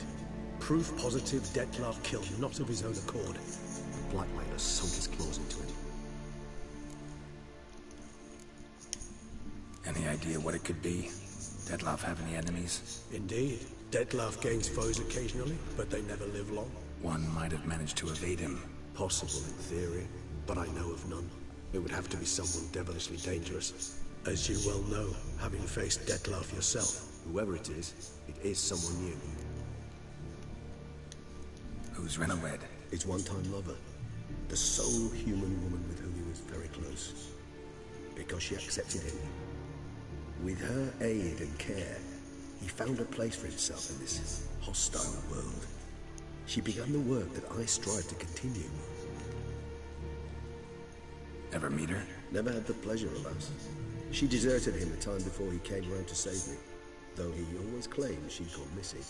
Speaker 7: Proof positive Dettlaff killed not of his own accord.
Speaker 3: The blackmailer sunk his claws into him.
Speaker 2: Any idea what it could be? Dettlaff have any enemies?
Speaker 7: Indeed. Dettlaff gains foes occasionally, but they never live long.
Speaker 2: One might have managed to evade him.
Speaker 7: Possible in theory, but I know of none. It would have to be someone devilishly dangerous. As you well know, having faced Dettlaff yourself.
Speaker 3: Whoever it is someone new.
Speaker 2: Who's Renawed?
Speaker 3: His one-time lover. The sole human woman with whom he was very close. Because she accepted him. With her aid and care, he found a place for himself in this hostile world. She began the work that I strive to continue.
Speaker 2: Ever meet her?
Speaker 3: Never had the pleasure, alas. She deserted him a time before he came round to save me, though he always claimed she'd gone missing.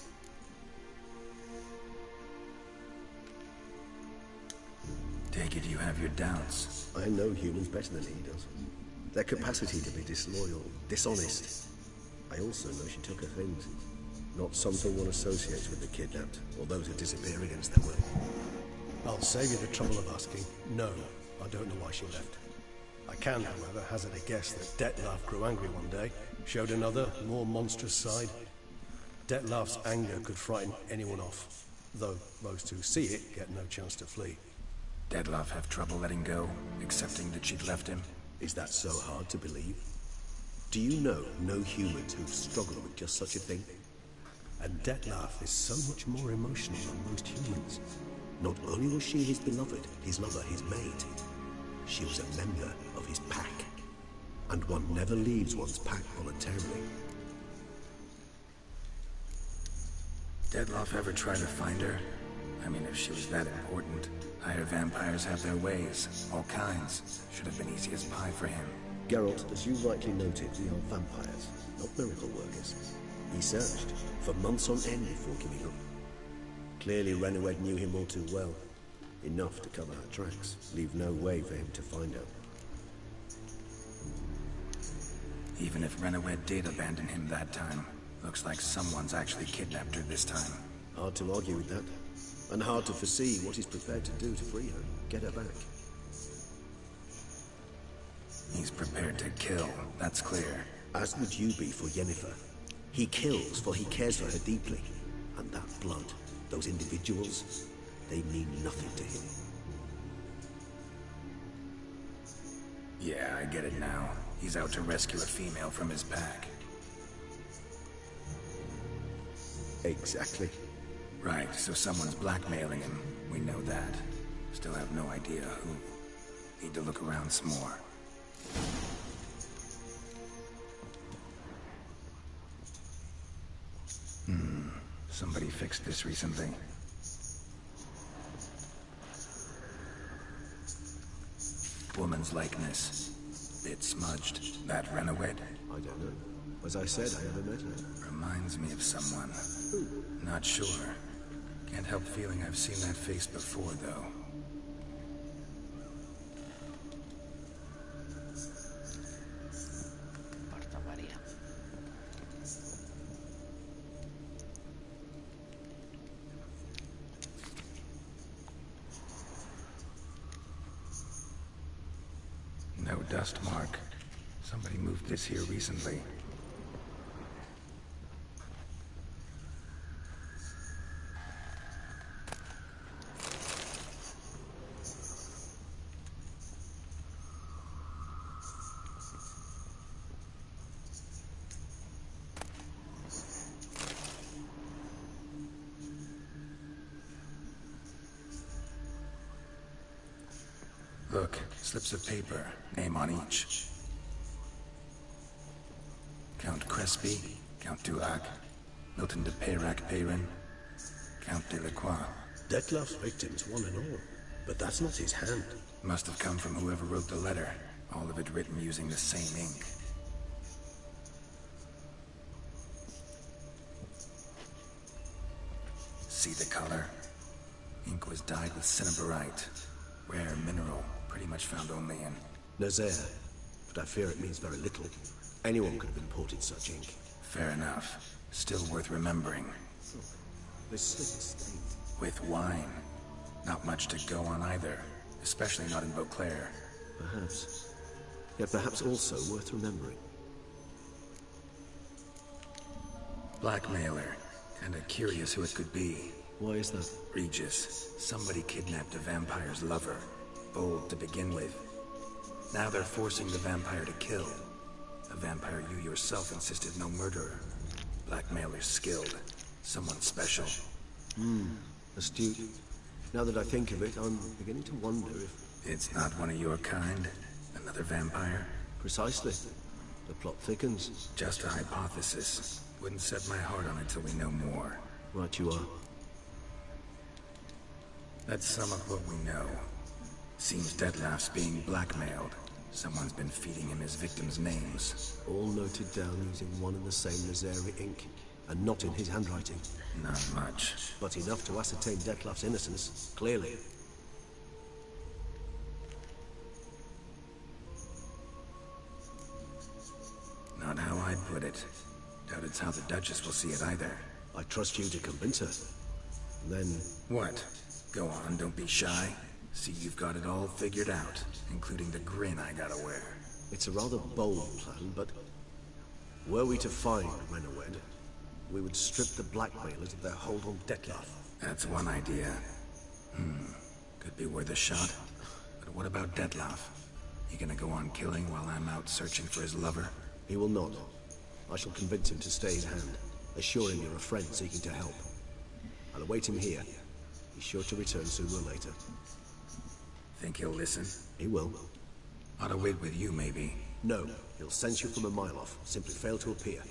Speaker 2: Take it you have your doubts.
Speaker 3: I know humans better than he does. Their capacity to be disloyal, dishonest. I also know she took her things. Not something one associates with the kidnapped, or those who disappear against their will.
Speaker 7: I'll save you the trouble of asking. No, I don't know why she left. I can, however, hazard a guess that Dettlaff grew angry one day, showed another, more monstrous side. Dettlaff's anger could frighten anyone off, though most who see it get no chance to flee.
Speaker 2: Dettlaff have trouble letting go, accepting that she'd left him?
Speaker 3: Is that so hard to believe? Do you know no humans who've struggled with just such a thing?
Speaker 7: And Dettlaff is so much more emotional than most humans.
Speaker 3: Not only was she his beloved, his lover, his mate, she was a member of his pack. And one never leaves one's pack voluntarily.
Speaker 2: Dettlaff ever try to find her? I mean, if she was that important. Higher vampires have their ways, all kinds. Should have been easy as pie for him.
Speaker 3: Geralt, as you rightly noted, we are vampires, not miracle workers. He searched for months on end before giving up. Clearly Renawed knew him all too well. Enough to cover her tracks, leave no way for him to find out.
Speaker 2: Even if Renawed did abandon him that time, looks like someone's actually kidnapped her this time.
Speaker 3: Hard to argue with that. And hard to foresee what he's prepared to do to free her, get her back.
Speaker 2: He's prepared to kill, that's clear.
Speaker 3: As would you be for Yennefer. He kills for he cares for her deeply. And that blood, those individuals, they mean nothing to him.
Speaker 2: Yeah, I get it now. He's out to rescue a female from his pack.
Speaker 3: Exactly.
Speaker 2: Right, so someone's blackmailing him. We know that. Still have no idea who. Need to look around some more. Somebody fixed this recently. Woman's likeness. Bit smudged. That Renawed?
Speaker 3: I don't know. As I said, I never met her.
Speaker 2: Reminds me of someone. Not sure. Can't help feeling I've seen that face before, though.
Speaker 4: Marta María.
Speaker 2: No dust mark. Somebody moved this here recently. Look, slips of paper, name on each. Count Crespi, Count Dulac, Milton de Peyrac-Peyrin, Count Delacroix.
Speaker 7: Dettlaff's victims, one and all. But that's not his hand.
Speaker 2: Must have come from whoever wrote the letter. All of it written using the same ink. See the color? Ink was dyed with cinnabarite. Rare mineral, pretty much found only in
Speaker 3: Nazaire, but I fear it means very little. Anyone could have imported such ink.
Speaker 2: Fair enough. Still worth remembering.
Speaker 3: This slip is stained.
Speaker 2: With wine. Not much to go on either, especially not in Beauclair.
Speaker 3: Perhaps. Yet perhaps also worth remembering.
Speaker 2: Blackmailer. Kinda curious who it could be.
Speaker 3: Why is that?
Speaker 2: Regis. Somebody kidnapped a vampire's lover. Bold to begin with. Now they're forcing the vampire to kill. A vampire you yourself insisted no murderer. Blackmailer's skilled. Someone special.
Speaker 3: Astute. Now that I think of it, I'm beginning to wonder if...
Speaker 2: It's not one of your kind? Another vampire?
Speaker 3: Precisely. The plot thickens.
Speaker 2: Just a hypothesis. Wouldn't set my heart on it till we know more.
Speaker 3: Right you are.
Speaker 2: Let's sum up what we know. Seems Detlef's being blackmailed. Someone's been feeding him his victims' names.
Speaker 3: All noted down using one and the same Nazeri ink. And not in his handwriting.
Speaker 2: Not much.
Speaker 3: But enough to ascertain Detlef's innocence, clearly.
Speaker 2: Not how I'd put it. Doubt it's how the Duchess will see it either.
Speaker 3: I trust you to convince her. Then...
Speaker 2: What? Go on, don't be shy. See you've got it all figured out, including the grin I gotta wear.
Speaker 3: It's a rather bold plan, but... Were we to find Renowed, we would strip the blackmailers of their hold on Detlef.
Speaker 2: That's one idea. Could be worth a shot. But what about Detlef? He gonna go on killing while I'm out searching for his lover?
Speaker 3: He will not. I shall convince him to stay his hand, assure him you're a friend seeking to help. I'll await him here. He's sure to return sooner or later.
Speaker 2: Think he'll listen?
Speaker 3: He will.
Speaker 2: Ought to wait with you, maybe.
Speaker 3: No, he'll sense you from a mile off. Simply fail to appear.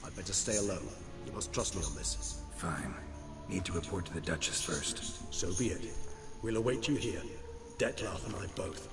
Speaker 3: I'd better stay alone. You must trust me on this.
Speaker 2: Fine. Need to report to the Duchess first.
Speaker 7: So be it. We'll await you here. Detlef and I both.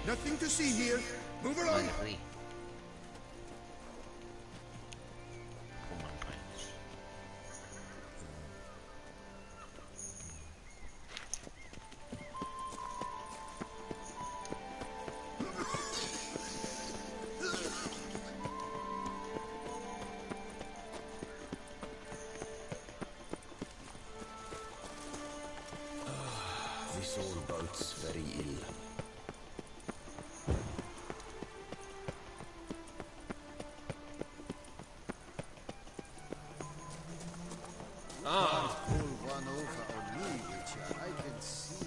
Speaker 9: Nothing to see here. Move along.
Speaker 4: Vale,
Speaker 3: This all bodes very ill.
Speaker 14: Pull one over on me, Witcher. I can see.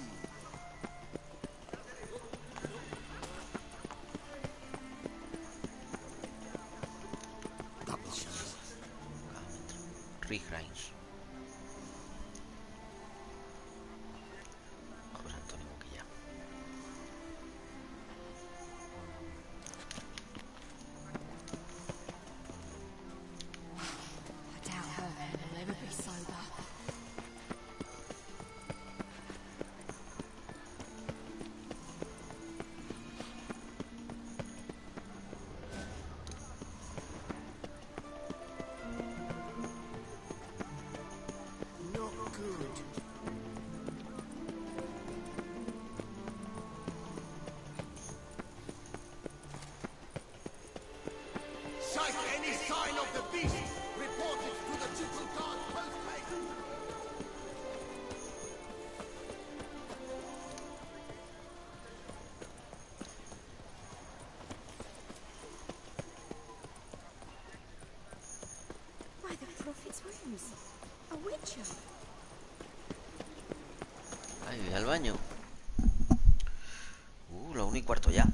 Speaker 4: Regrains. José Antonio Boquilla.
Speaker 10: I doubt her head will ever be sober.
Speaker 14: Not good.
Speaker 6: Sight any sign of the beast! Report it to the Triple Guard post.
Speaker 11: By the prophet's rooms. A witcher.
Speaker 4: Ay, voy al baño. La 1:15 ya.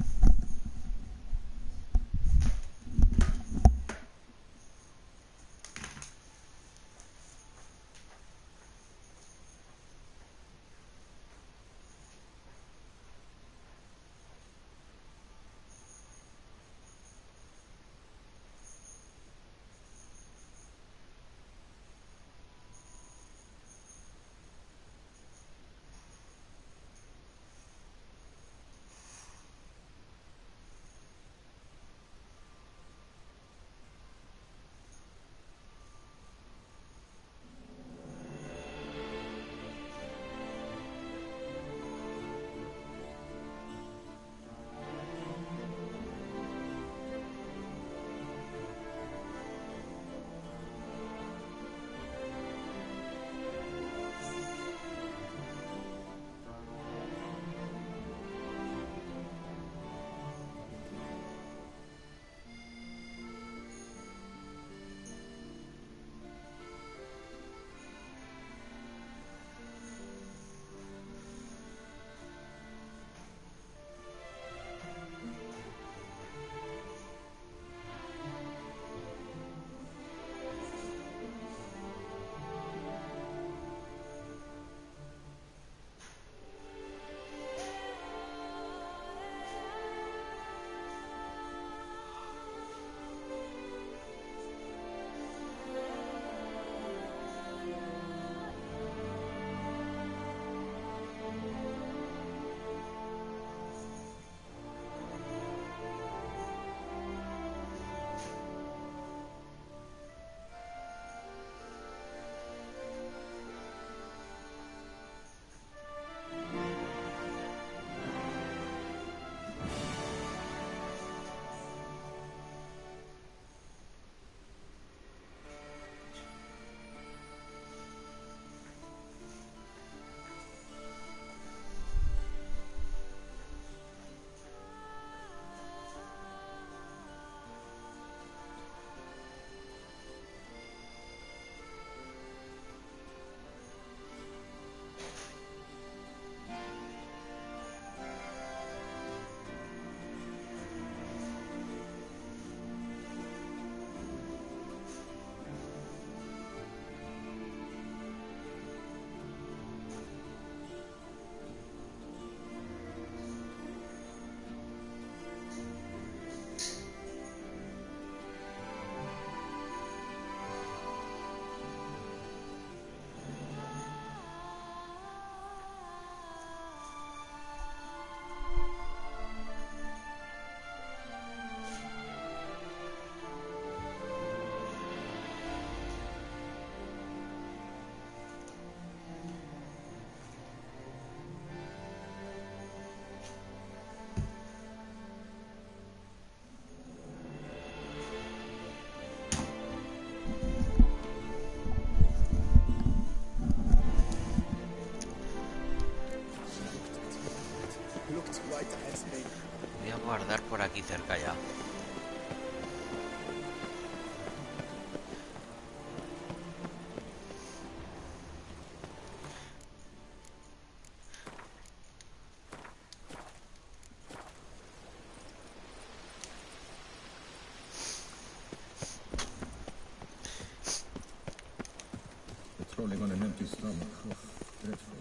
Speaker 2: Crawling on an empty stomach. Oh, dreadful.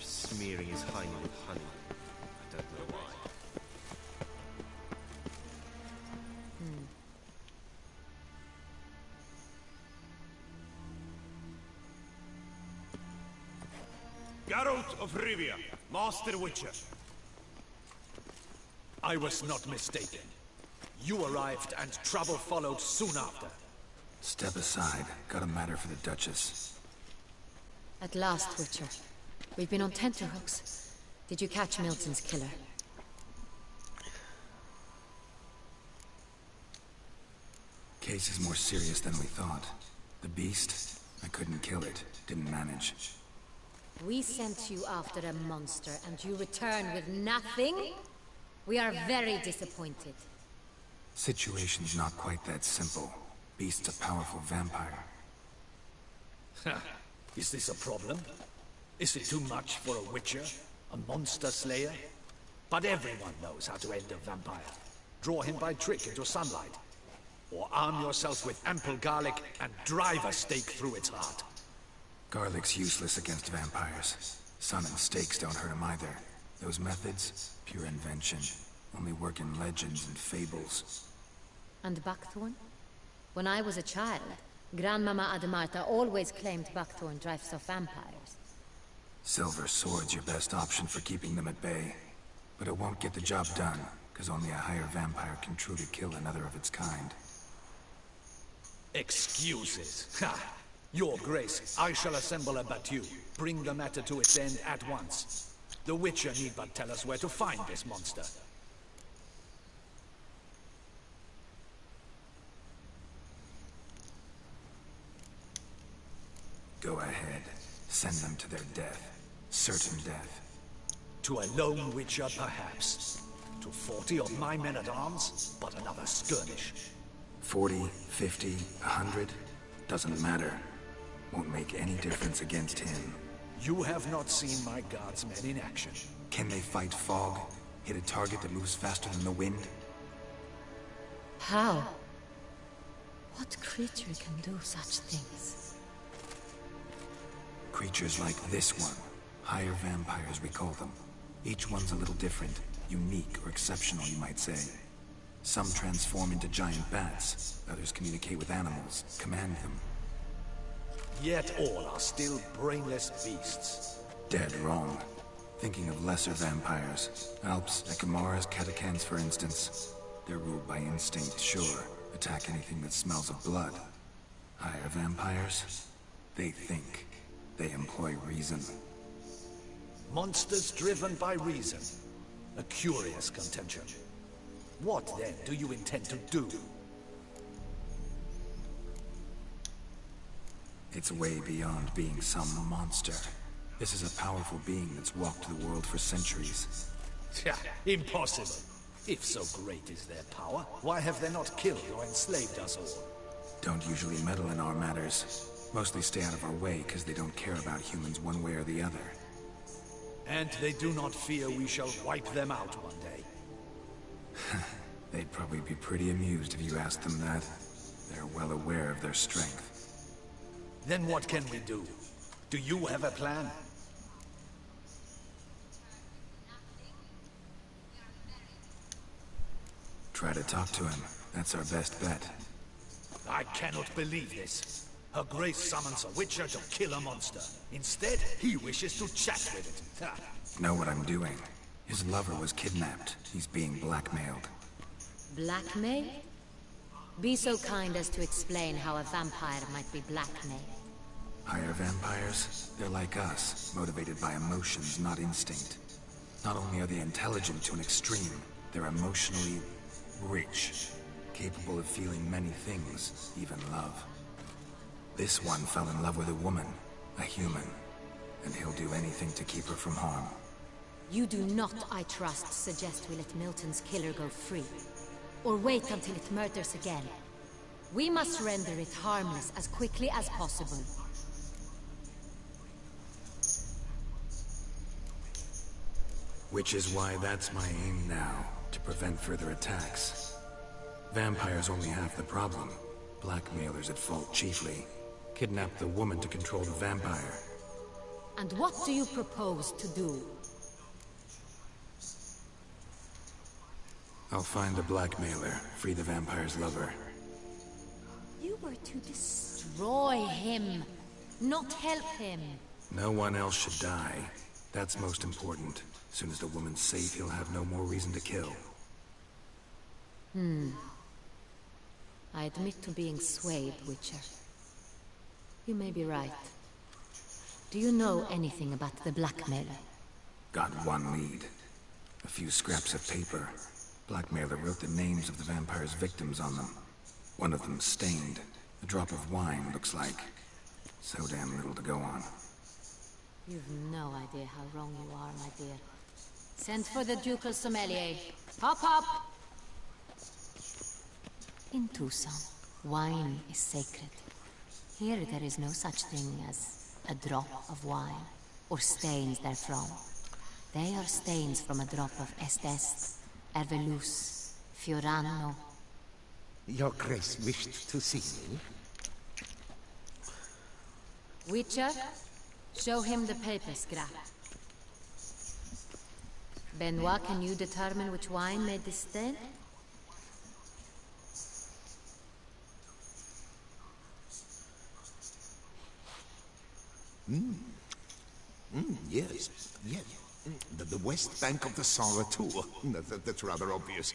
Speaker 3: Smearing his hind with honey. I don't know why.
Speaker 9: Geralt of Rivia, Master Witcher.
Speaker 13: I was not mistaken. You arrived and trouble followed soon after.
Speaker 2: Step aside. Got a matter for the Duchess.
Speaker 15: At last, Witcher. We've been on tenterhooks. Did you catch Milton's killer?
Speaker 2: Case is more serious than we thought. The beast, I couldn't kill it. Didn't manage.
Speaker 15: We sent you after a monster, and you return with nothing? We are very disappointed.
Speaker 2: Situation's not quite that simple. Beast's a powerful vampire.
Speaker 13: Is this a problem? Is it too much for a witcher? A monster slayer? But everyone knows how to end a vampire. Draw him by trick into sunlight. Or arm yourself with ample garlic and drive a stake through its heart.
Speaker 2: Garlic's useless against vampires. Sun and stakes don't hurt him either. Those methods, pure invention. Only work in legends and fables.
Speaker 15: And buckthorn? When I was a child, Grandmama Adamarta always claimed buckthorn drives off vampires.
Speaker 2: Silver sword's your best option for keeping them at bay. But it won't get the job done, because only a higher vampire can truly kill another of its kind.
Speaker 13: Excuses. Ha! Your Grace, I shall assemble a battue. Bring the matter to its end at once. The Witcher need but tell us where to find this monster.
Speaker 2: Go ahead. Send them to their death. Certain death.
Speaker 13: To a lone Witcher, perhaps. To 40 of my men-at-arms, but another skirmish.
Speaker 2: 40, 50, 100? Doesn't matter. Won't make any difference against him.
Speaker 13: You have not seen my guardsmen in action.
Speaker 2: Can they fight fog? Hit a target that moves faster than the wind?
Speaker 15: How? What creature can do such things?
Speaker 2: Creatures like this one. Higher vampires, we call them. Each one's a little different. Unique or exceptional, you might say. Some transform into giant bats. Others communicate with animals, command them.
Speaker 13: Yet all are still brainless beasts.
Speaker 2: Dead wrong. Thinking of lesser vampires. Alps, Echimaras, Catacans, for instance. They're ruled by instinct, sure. Attack anything that smells of blood. Higher vampires? They think. They employ reason.
Speaker 13: Monsters driven by reason. A curious contention. What, then, do you intend to do?
Speaker 2: It's way beyond being some monster. This is a powerful being that's walked the world for centuries.
Speaker 13: Impossible. If so great is their power, why have they not killed or enslaved us all?
Speaker 2: Don't usually meddle in our matters. Mostly stay out of our way because they don't care about humans one way or the other.
Speaker 13: And they do not fear we shall wipe them out one day.
Speaker 2: They'd probably be pretty amused if you asked them that. They're well aware of their strength.
Speaker 13: Then what can we do? Do you have a plan?
Speaker 2: Try to talk to him. That's our best bet.
Speaker 13: I cannot believe this. Her Grace summons a witcher to kill a monster. Instead, he wishes to chat with it. Ha.
Speaker 2: Know what I'm doing. His lover was kidnapped. He's being blackmailed.
Speaker 15: Blackmail? Be so kind as to explain how a vampire might be blackmailed.
Speaker 2: Higher vampires? They're like us, motivated by emotions, not instinct. Not only are they intelligent to an extreme, they're emotionally rich, capable of feeling many things, even love. This one fell in love with a woman, a human, and he'll do anything to keep her from harm.
Speaker 15: You do not, I trust, suggest we let Milton's killer go free. Or wait until it murders again. We must render it harmless as quickly as possible.
Speaker 2: Which is why that's my aim now, to prevent further attacks. Vampires only half the problem. Blackmailers at fault chiefly. Kidnap the woman to control the vampire.
Speaker 15: And what do you propose to do?
Speaker 2: I'll find the blackmailer, free the vampire's lover.
Speaker 15: You were to destroy him, not help him.
Speaker 2: No one else should die. That's most important. As soon as the woman's safe, he'll have no more reason to kill.
Speaker 15: I admit to being swayed, Witcher. You may be right. Do you know anything about the blackmailer?
Speaker 2: Got one lead. A few scraps of paper. Blackmailer wrote the names of the vampire's victims on them. One of them stained. A drop of wine, looks like. So damn little to go on.
Speaker 15: You've no idea how wrong you are, my dear. Send for the ducal sommelier. Hop, hop! In Tucson, wine is sacred. Here there is no such thing as a drop of wine, or stains therefrom. They are stains from a drop of Estes, Ervelus, Fiorano.
Speaker 6: Your Grace wished to see me?
Speaker 15: Witcher, show him the paper scrap. Benoit, can you determine which wine made this stain?
Speaker 6: Yes. The west bank of the Saint Retour. That's rather obvious.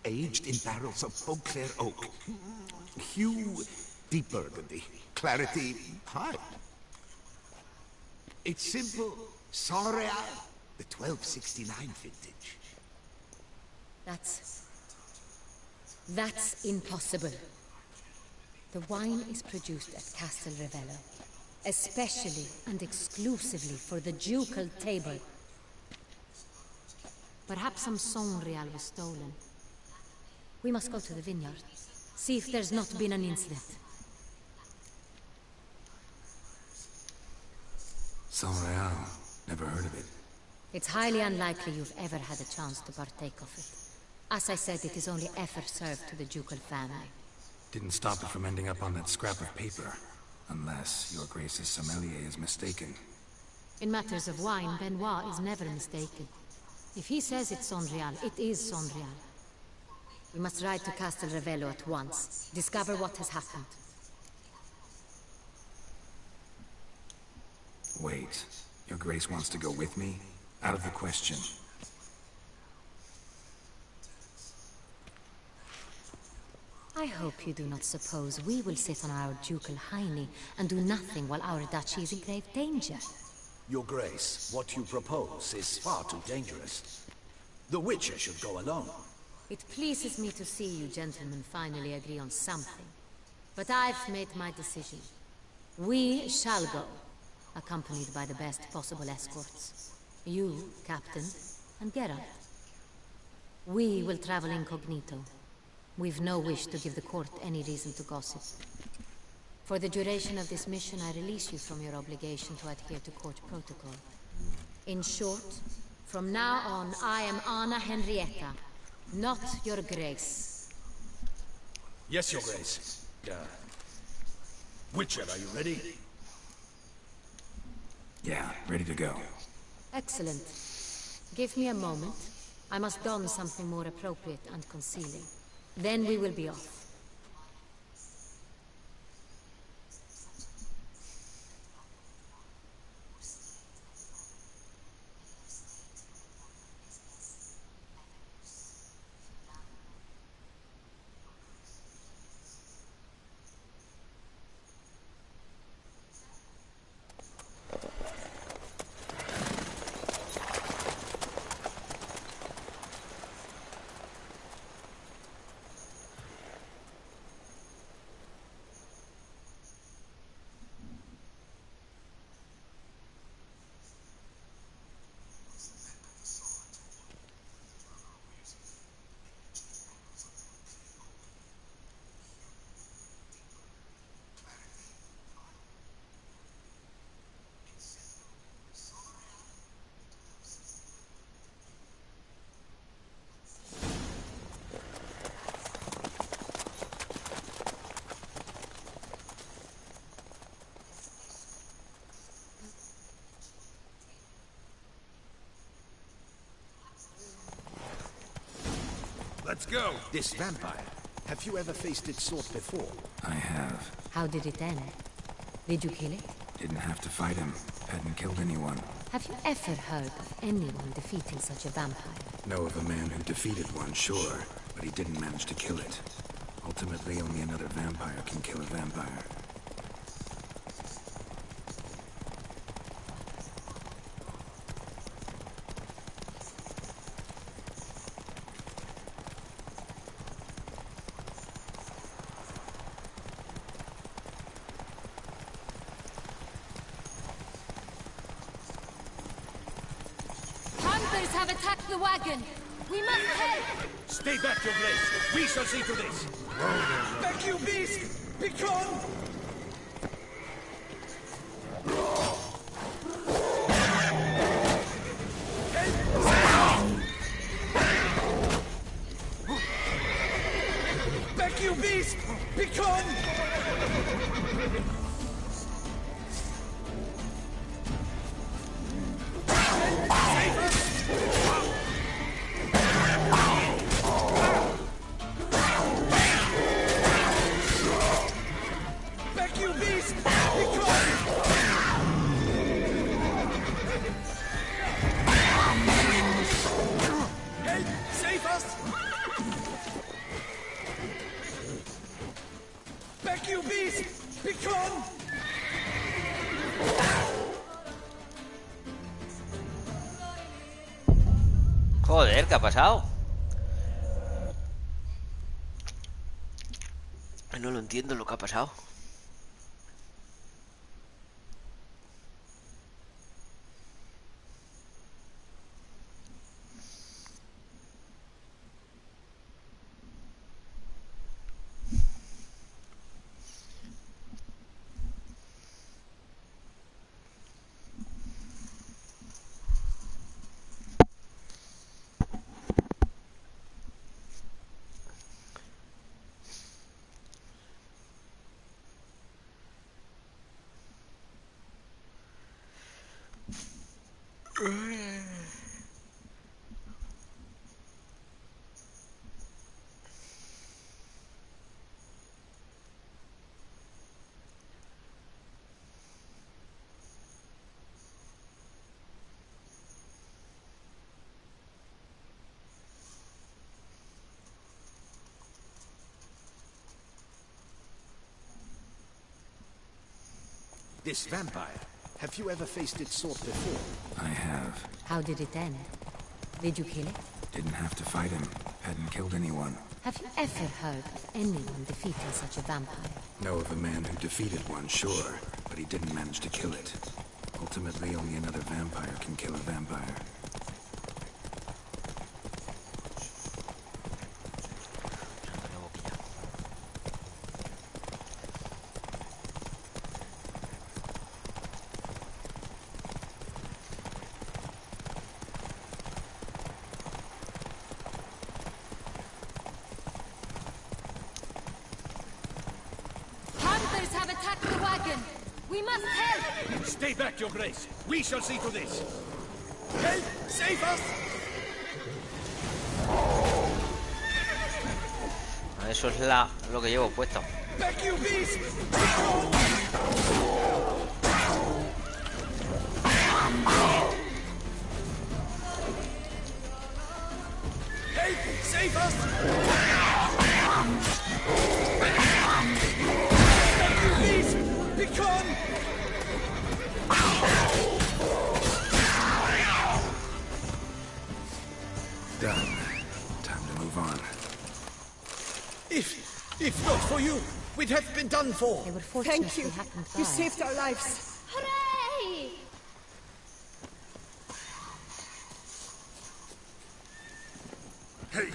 Speaker 6: Aged in barrels of Beauclair oak. Hue, deep burgundy. Clarity, high. It's simple. Saint Real, the 1269 vintage.
Speaker 15: That's impossible. The wine is produced at Castel Revello, especially and exclusively for the ducal table. Perhaps some Saint Real was stolen. We must go to the vineyard, see if there's not been an incident.
Speaker 2: Saint Real. Never heard of it.
Speaker 15: It's highly unlikely you've ever had a chance to partake of it. As I said, it is only ever served to the ducal family.
Speaker 2: Didn't stop it from ending up on that scrap of paper. Unless your Grace's sommelier is mistaken.
Speaker 15: In matters of wine, Benoit is never mistaken. If he says it's Saint Real, it is Saint Real. We must ride to Castel Revello at once. Discover what has happened.
Speaker 2: Wait. Your Grace wants to go with me? Out of the question.
Speaker 15: I hope you do not suppose we will sit on our ducal hiney and do nothing while our duchy is in grave danger.
Speaker 13: Your Grace, what you propose is far too dangerous. The Witcher should go alone.
Speaker 15: It pleases me to see you gentlemen finally agree on something. But I've made my decision. We shall go, accompanied by the best possible escorts. You, Captain, and Geralt. We will travel incognito. We've no wish to give the court any reason to gossip. For the duration of this mission, I release you from your obligation to adhere to court protocol. In short, from now on, I am Anna Henrietta, not your Grace.
Speaker 13: Yes, Your Grace. Witcher, are you ready?
Speaker 2: Yeah, ready to go.
Speaker 15: Excellent. Give me a moment. I must don something more appropriate and concealing. Then we will be off.
Speaker 9: Let's go!
Speaker 13: This vampire. Have you ever faced its sort before?
Speaker 2: I have.
Speaker 15: How did it end? Did you kill it?
Speaker 2: Didn't have to fight him. Hadn't killed anyone.
Speaker 15: Have you ever heard of anyone defeating such a vampire?
Speaker 2: Know of a man who defeated one, sure, but he didn't manage to kill it. Ultimately, only another vampire can kill a vampire.
Speaker 15: Hunters have attacked the wagon! We must help!
Speaker 9: Stay back, your place! We shall see to this!
Speaker 16: Back, you beast! Be gone! Back, you beast! Be gone!
Speaker 4: Joder, ¿qué ha pasado? No lo entiendo lo que ha pasado.
Speaker 13: This vampire. Have you ever faced its sort before?
Speaker 2: I have.
Speaker 15: How did it end? Did you kill it?
Speaker 2: Didn't have to fight him. Hadn't killed anyone.
Speaker 15: Have you ever heard of anyone defeating such a vampire?
Speaker 2: Know of a man who defeated one, sure, but he didn't manage to kill it. Ultimately, only another vampire can kill a vampire.
Speaker 11: We must help!
Speaker 13: Stay back, Your Grace. We shall see to this.
Speaker 16: Help! Save us!
Speaker 4: Eso es lo que llevo puesto.
Speaker 16: Back, you beast! Help! Save us! Back, you beast! Be gone!
Speaker 2: Done. Time to move on.
Speaker 16: If not for you, we'd have been done for.
Speaker 15: They were fortunate
Speaker 16: Thank you.
Speaker 15: we happened by.
Speaker 16: You saved our lives.
Speaker 11: Hooray!
Speaker 6: Hey,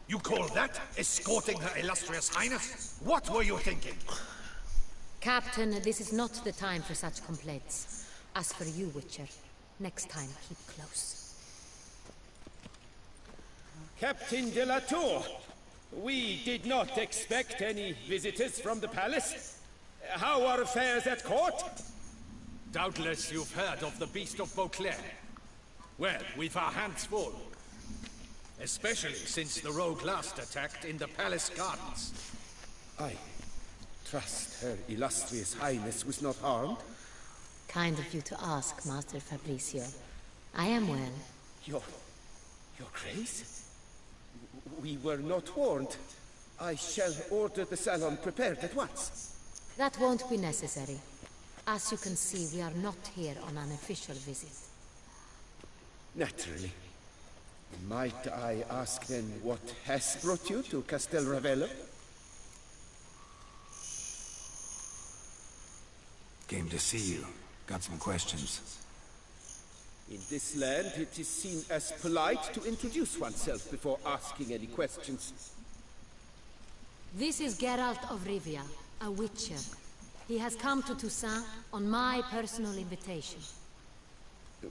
Speaker 13: You call that escorting Her Illustrious Highness? What were you thinking?
Speaker 15: Captain, this is not the time for such complaints. As for you, Witcher, next time keep close.
Speaker 16: Captain de la Tour, we did not expect any visitors from the palace. How are affairs at court?
Speaker 13: Doubtless you've heard of the Beast of Beauclair. Well, we've our hands full. Especially since the rogue last attacked in the palace gardens.
Speaker 3: I trust Her Illustrious Highness was not harmed.
Speaker 15: Kind of you to ask, Master Fabricio. I am well.
Speaker 3: Your Grace? We were not warned. I shall order the salon prepared at once.
Speaker 15: That won't be necessary. As you can see, we are not here on an official visit.
Speaker 3: Naturally. Might I ask then what has brought you to Castel Ravello?
Speaker 2: Came to see you. Got some questions.
Speaker 3: In this land, it is seen as polite to introduce oneself before asking any questions.
Speaker 15: This is Geralt of Rivia, a Witcher. He has come to Toussaint on my personal invitation.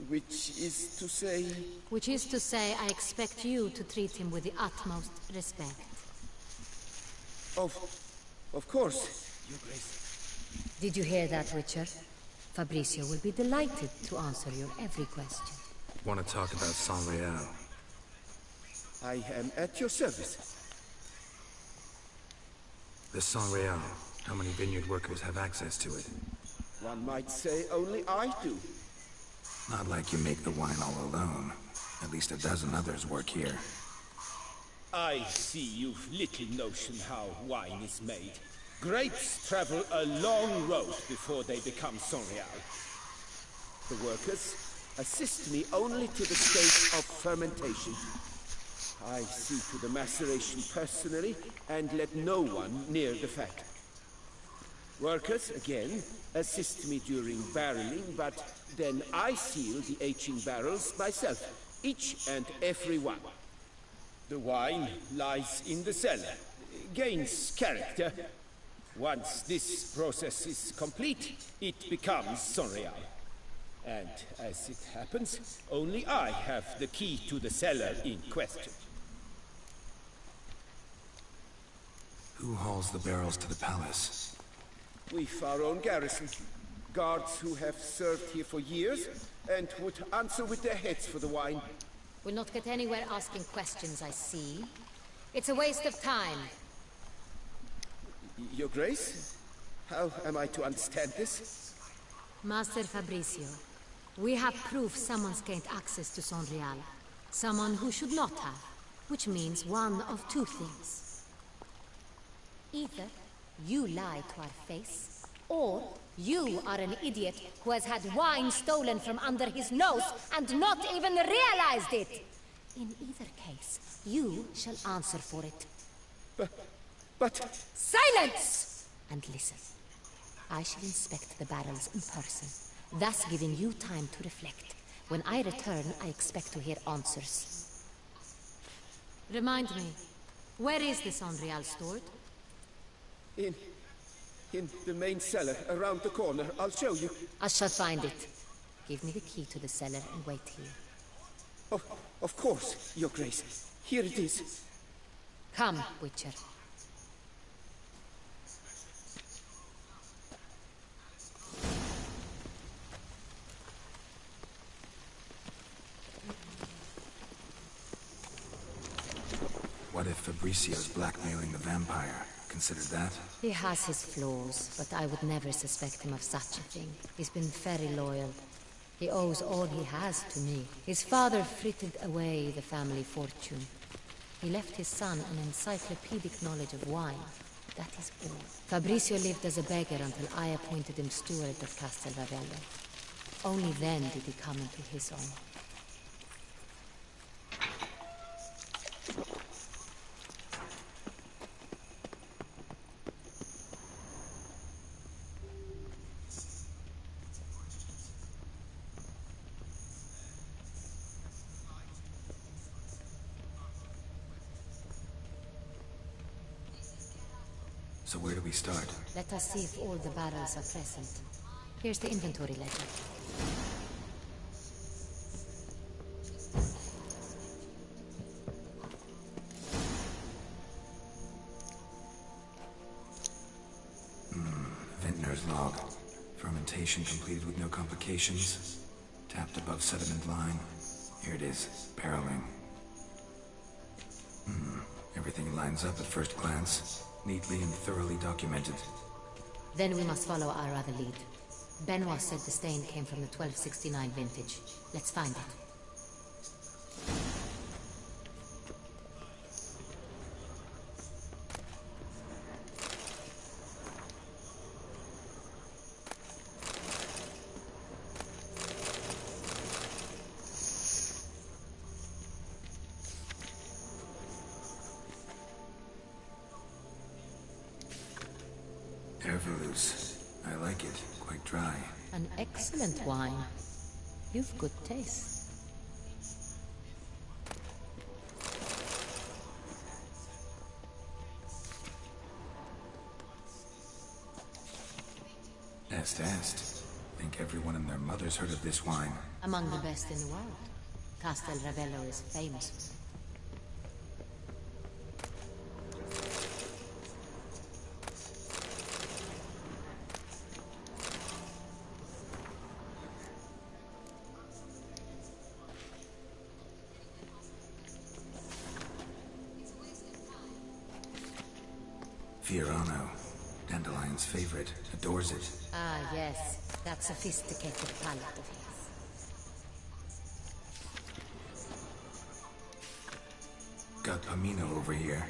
Speaker 3: Which is to say...
Speaker 15: Which is to say, I expect you to treat him with the utmost respect.
Speaker 3: Of course, Your Grace.
Speaker 15: Did you hear that, Witcher? Fabricio will be delighted to answer your every question.
Speaker 2: Want to talk about San Real?
Speaker 3: I am at your service.
Speaker 2: The San Real. How many vineyard workers have access to it?
Speaker 3: One might say only I do.
Speaker 2: Not like you make the wine all alone. At least a dozen others work here.
Speaker 3: I see you've little notion how wine is made. Grapes travel a long road before they become Sonreal. The workers assist me only to the stage of fermentation. I see to the maceration personally and let no one near the factory. Workers, again, assist me during barreling, but then I seal the aging barrels myself, each and every one. The wine lies in the cellar, gains character. Once this process is complete, it becomes Sonreal. And as it happens, only I have the key to the cellar in question.
Speaker 2: Who hauls the barrels to the palace?
Speaker 3: We've our own garrison. Guards who have served here for years and would answer with their heads for the wine.
Speaker 15: We'll not get anywhere asking questions, I see. It's a waste of time.
Speaker 3: Your Grace? How am I to understand this?
Speaker 15: Master Fabricio, we have proof someone's gained access to Son Real. Someone who should not have, which means one of two things. Either you lie to our face, or you are an idiot who has had wine stolen from under his nose and not even realized it. In either case, you shall answer for it.
Speaker 16: But...
Speaker 15: Silence! And listen. I shall inspect the barrels in person, thus giving you time to reflect. When I return, I expect to hear answers. Remind me, where is this Son Real stored?
Speaker 16: In the main cellar, around the corner. I'll show you.
Speaker 15: I shall find it. Give me the key to the cellar and wait here.
Speaker 16: Of course, Your Grace. Here it is.
Speaker 15: Come, Witcher.
Speaker 2: What if Fabricio's blackmailing the vampire? Consider that?
Speaker 15: He has his flaws, but I would never suspect him of such a thing. He's been very loyal. He owes all he has to me. His father frittered away the family fortune. He left his son an encyclopedic knowledge of wine. That is all. Fabricio lived as a beggar until I appointed him steward of Castel Ravello. Only then did he come into his own.
Speaker 2: So where do we start?
Speaker 15: Let us see if all the barrels are present. Here's the inventory ledger.
Speaker 2: Vintner's log. Fermentation completed with no complications. Tapped above sediment line. Here it is. Barreling. Everything lines up at first glance. Neatly and thoroughly documented.
Speaker 15: Then we must follow our other lead. Benoit said the stain came from the 1269 vintage. Let's find it.
Speaker 2: I like it. Quite dry.
Speaker 15: An excellent wine. You've good taste.
Speaker 2: Est. Think everyone and their mother's heard of this wine.
Speaker 15: Among the best in the world. Castel Ravello is famous for it.
Speaker 2: Fiorano, Dandelion's favorite, adores it.
Speaker 15: Ah, yes. That sophisticated palate of his.
Speaker 2: Got Pamino over here.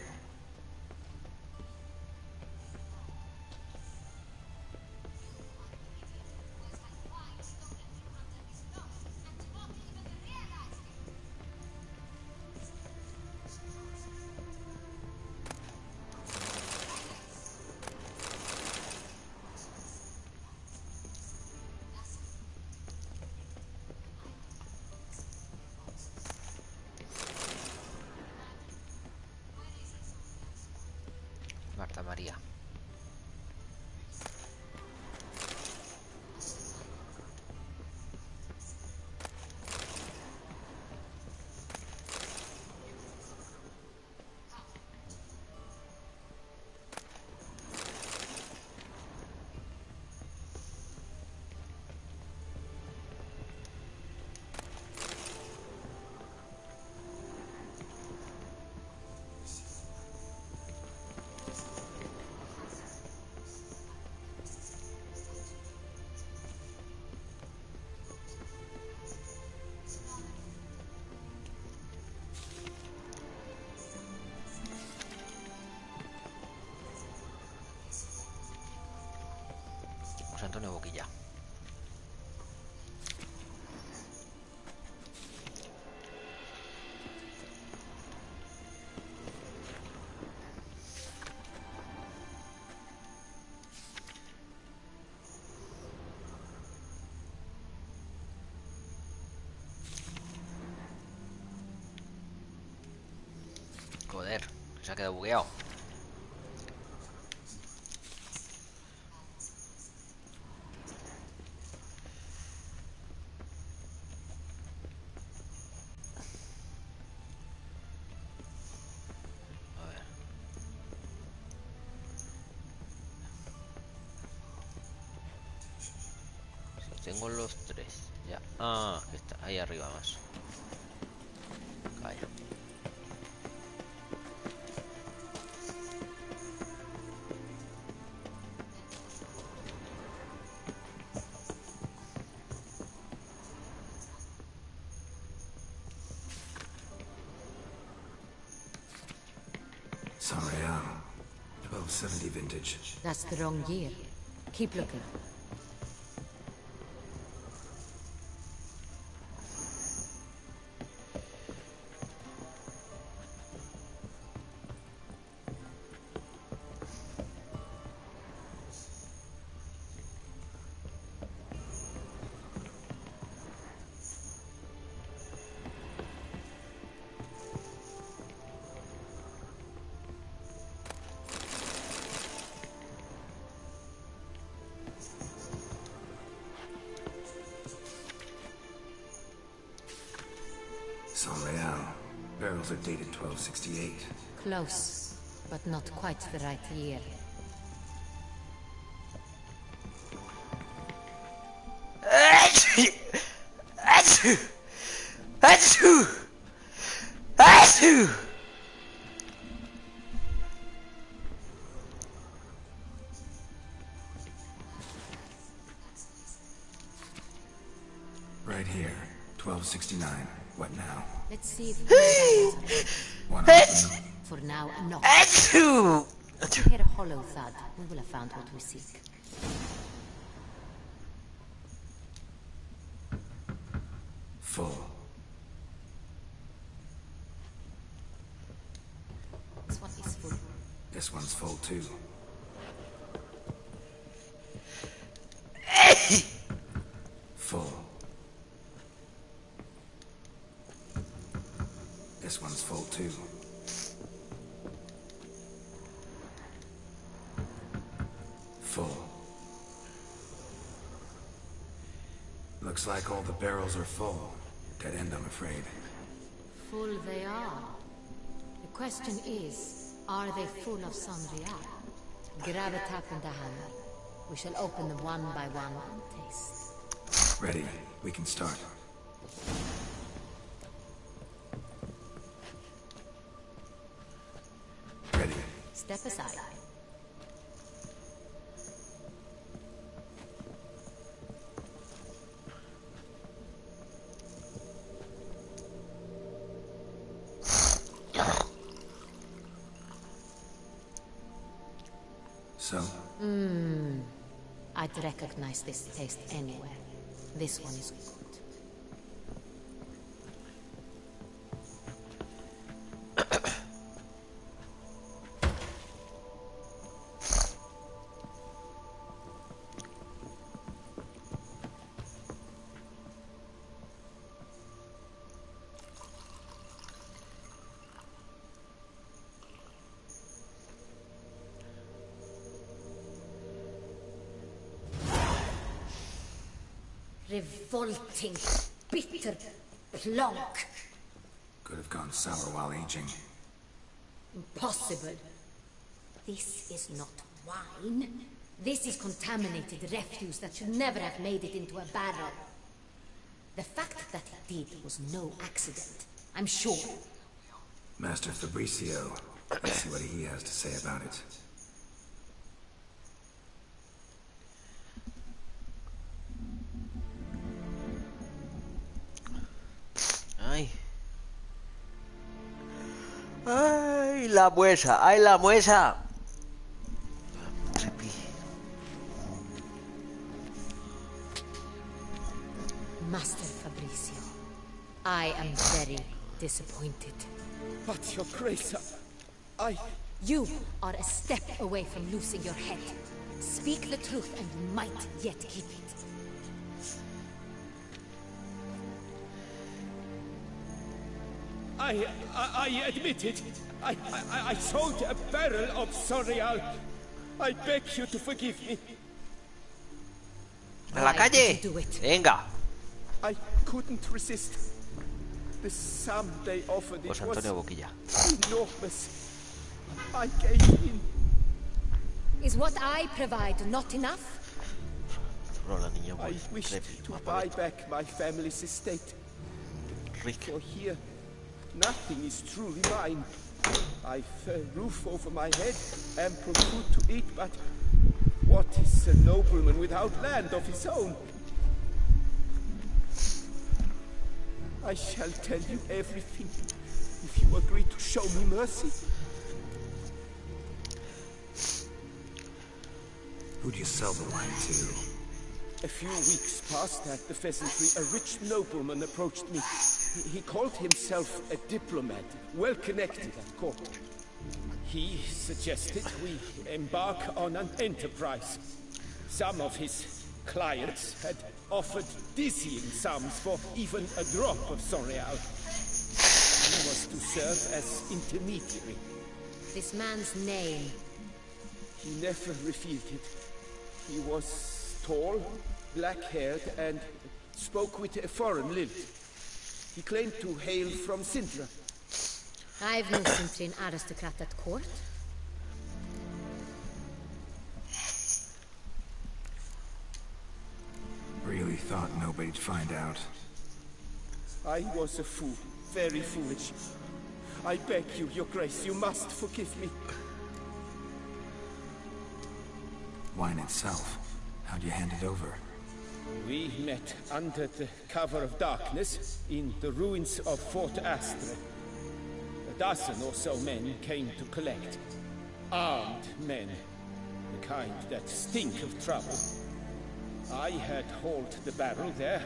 Speaker 4: Se ha quedado bugueado. Tengo los 3 ya. Ah, que está ahí arriba más. Calla.
Speaker 2: Saint-Réal, 1270 vintage.
Speaker 15: That's the wrong year. Keep looking.
Speaker 2: Saint-Réal, barrels are dated 1268.
Speaker 15: Close, but not quite the right year.
Speaker 2: Right here, 1269. What now?
Speaker 15: Let's see if
Speaker 2: One open.
Speaker 15: for now, not. If you hear a hollow thud, we will have found what we seek.
Speaker 2: Full.
Speaker 15: This one is full.
Speaker 2: This one's full too. Full. This one's full too. Full. Looks like all the barrels are full. Dead end, I'm afraid.
Speaker 15: Full they are. The question is, are they full of Saint-Réal? Grab a tap in the hammer. We shall open them one by one and taste.
Speaker 2: Ready. We can start. Ready.
Speaker 15: Step aside.
Speaker 2: So?
Speaker 15: I'd recognize this taste anywhere. This one is good. Revolting, bitter plonk.
Speaker 2: Could have gone sour while aging.
Speaker 15: Impossible. This is not wine. This is contaminated refuse that should never have made it into a barrel. The fact that it did was no accident, I'm sure.
Speaker 2: Master Fabricio. Let's see what he has to say about it.
Speaker 4: ¡Ay, la muesa! ¡Ay, la muesa!
Speaker 15: Master Fabricio, I am very disappointed.
Speaker 16: But your grace,
Speaker 15: You are a step away from losing your head. Speak the truth and you might yet keep it.
Speaker 16: I admit it. I sold a barrel of Sorial. I beg you to forgive me.
Speaker 4: ¡A la calle! ¡Venga!
Speaker 16: I couldn't resist. The sum they offered, it was enormous. I gave in.
Speaker 15: Is what I provide not enough?
Speaker 16: I wished to buy back my family's estate. For here, nothing is truly mine. I've a roof over my head, ample food to eat, but what is a nobleman without land of his own? I shall tell you everything, if you agree to show me mercy.
Speaker 2: Who do you sell the wine to?
Speaker 16: A few weeks past at the pheasantry, a rich nobleman approached me. He called himself a diplomat, well connected at court. He suggested we embark on an enterprise. Some of his clients had offered dizzying sums for even a drop of Sorial. He was to serve as intermediary.
Speaker 15: This man's name?
Speaker 16: He never revealed it. He was tall, black-haired, and spoke with a foreign lilt. He claimed to hail from Sintra.
Speaker 15: I've no Sintrian aristocrat at court.
Speaker 2: Really thought nobody'd find out.
Speaker 16: I was a fool, very foolish. I beg you, Your Grace, you must forgive me.
Speaker 2: Wine itself, how'd you hand it over?
Speaker 16: We met under the cover of darkness in the ruins of Fort Astre. A dozen or so men came to collect. Armed men, the kind that stink of trouble. I had hauled the barrel there.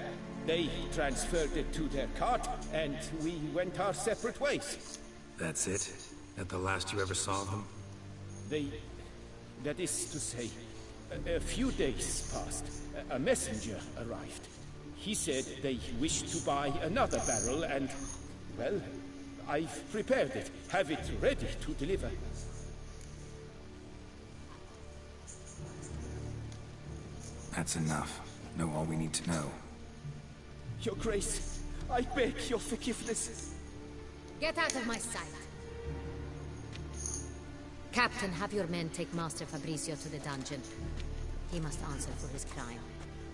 Speaker 16: They transferred it to their cart, and we went our separate ways.
Speaker 2: That's it? That the last you ever saw of them?
Speaker 16: That is to say, a few days passed. A messenger arrived. He said they wished to buy another barrel and, well, I've prepared it. Have it ready to deliver.
Speaker 2: That's enough. Know all we need to know.
Speaker 16: Your Grace, I beg your forgiveness.
Speaker 15: Get out of my sight. Captain, have your men take Master Fabrizio to the dungeon. He must answer for his crime.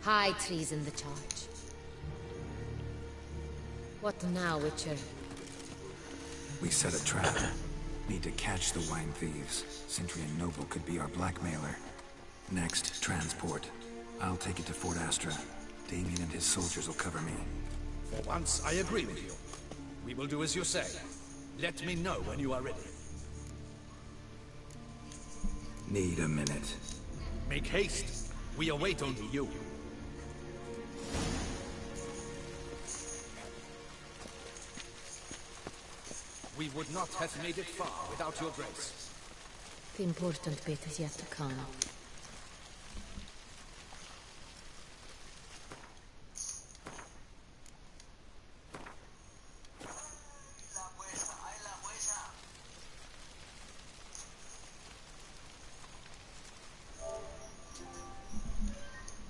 Speaker 15: High treason the charge. What now, Witcher?
Speaker 2: We set a trap. Need to catch the wine thieves. Sintrian Noble could be our blackmailer. Next, transport. I'll take it to Fort Astra. Damien and his soldiers will cover me.
Speaker 13: For once, I agree with you. We will do as you say. Let me know when you are ready.
Speaker 2: Need a minute.
Speaker 13: Make haste. We await only you. We would not have made it far without your grace.
Speaker 15: The important bit is yet to come.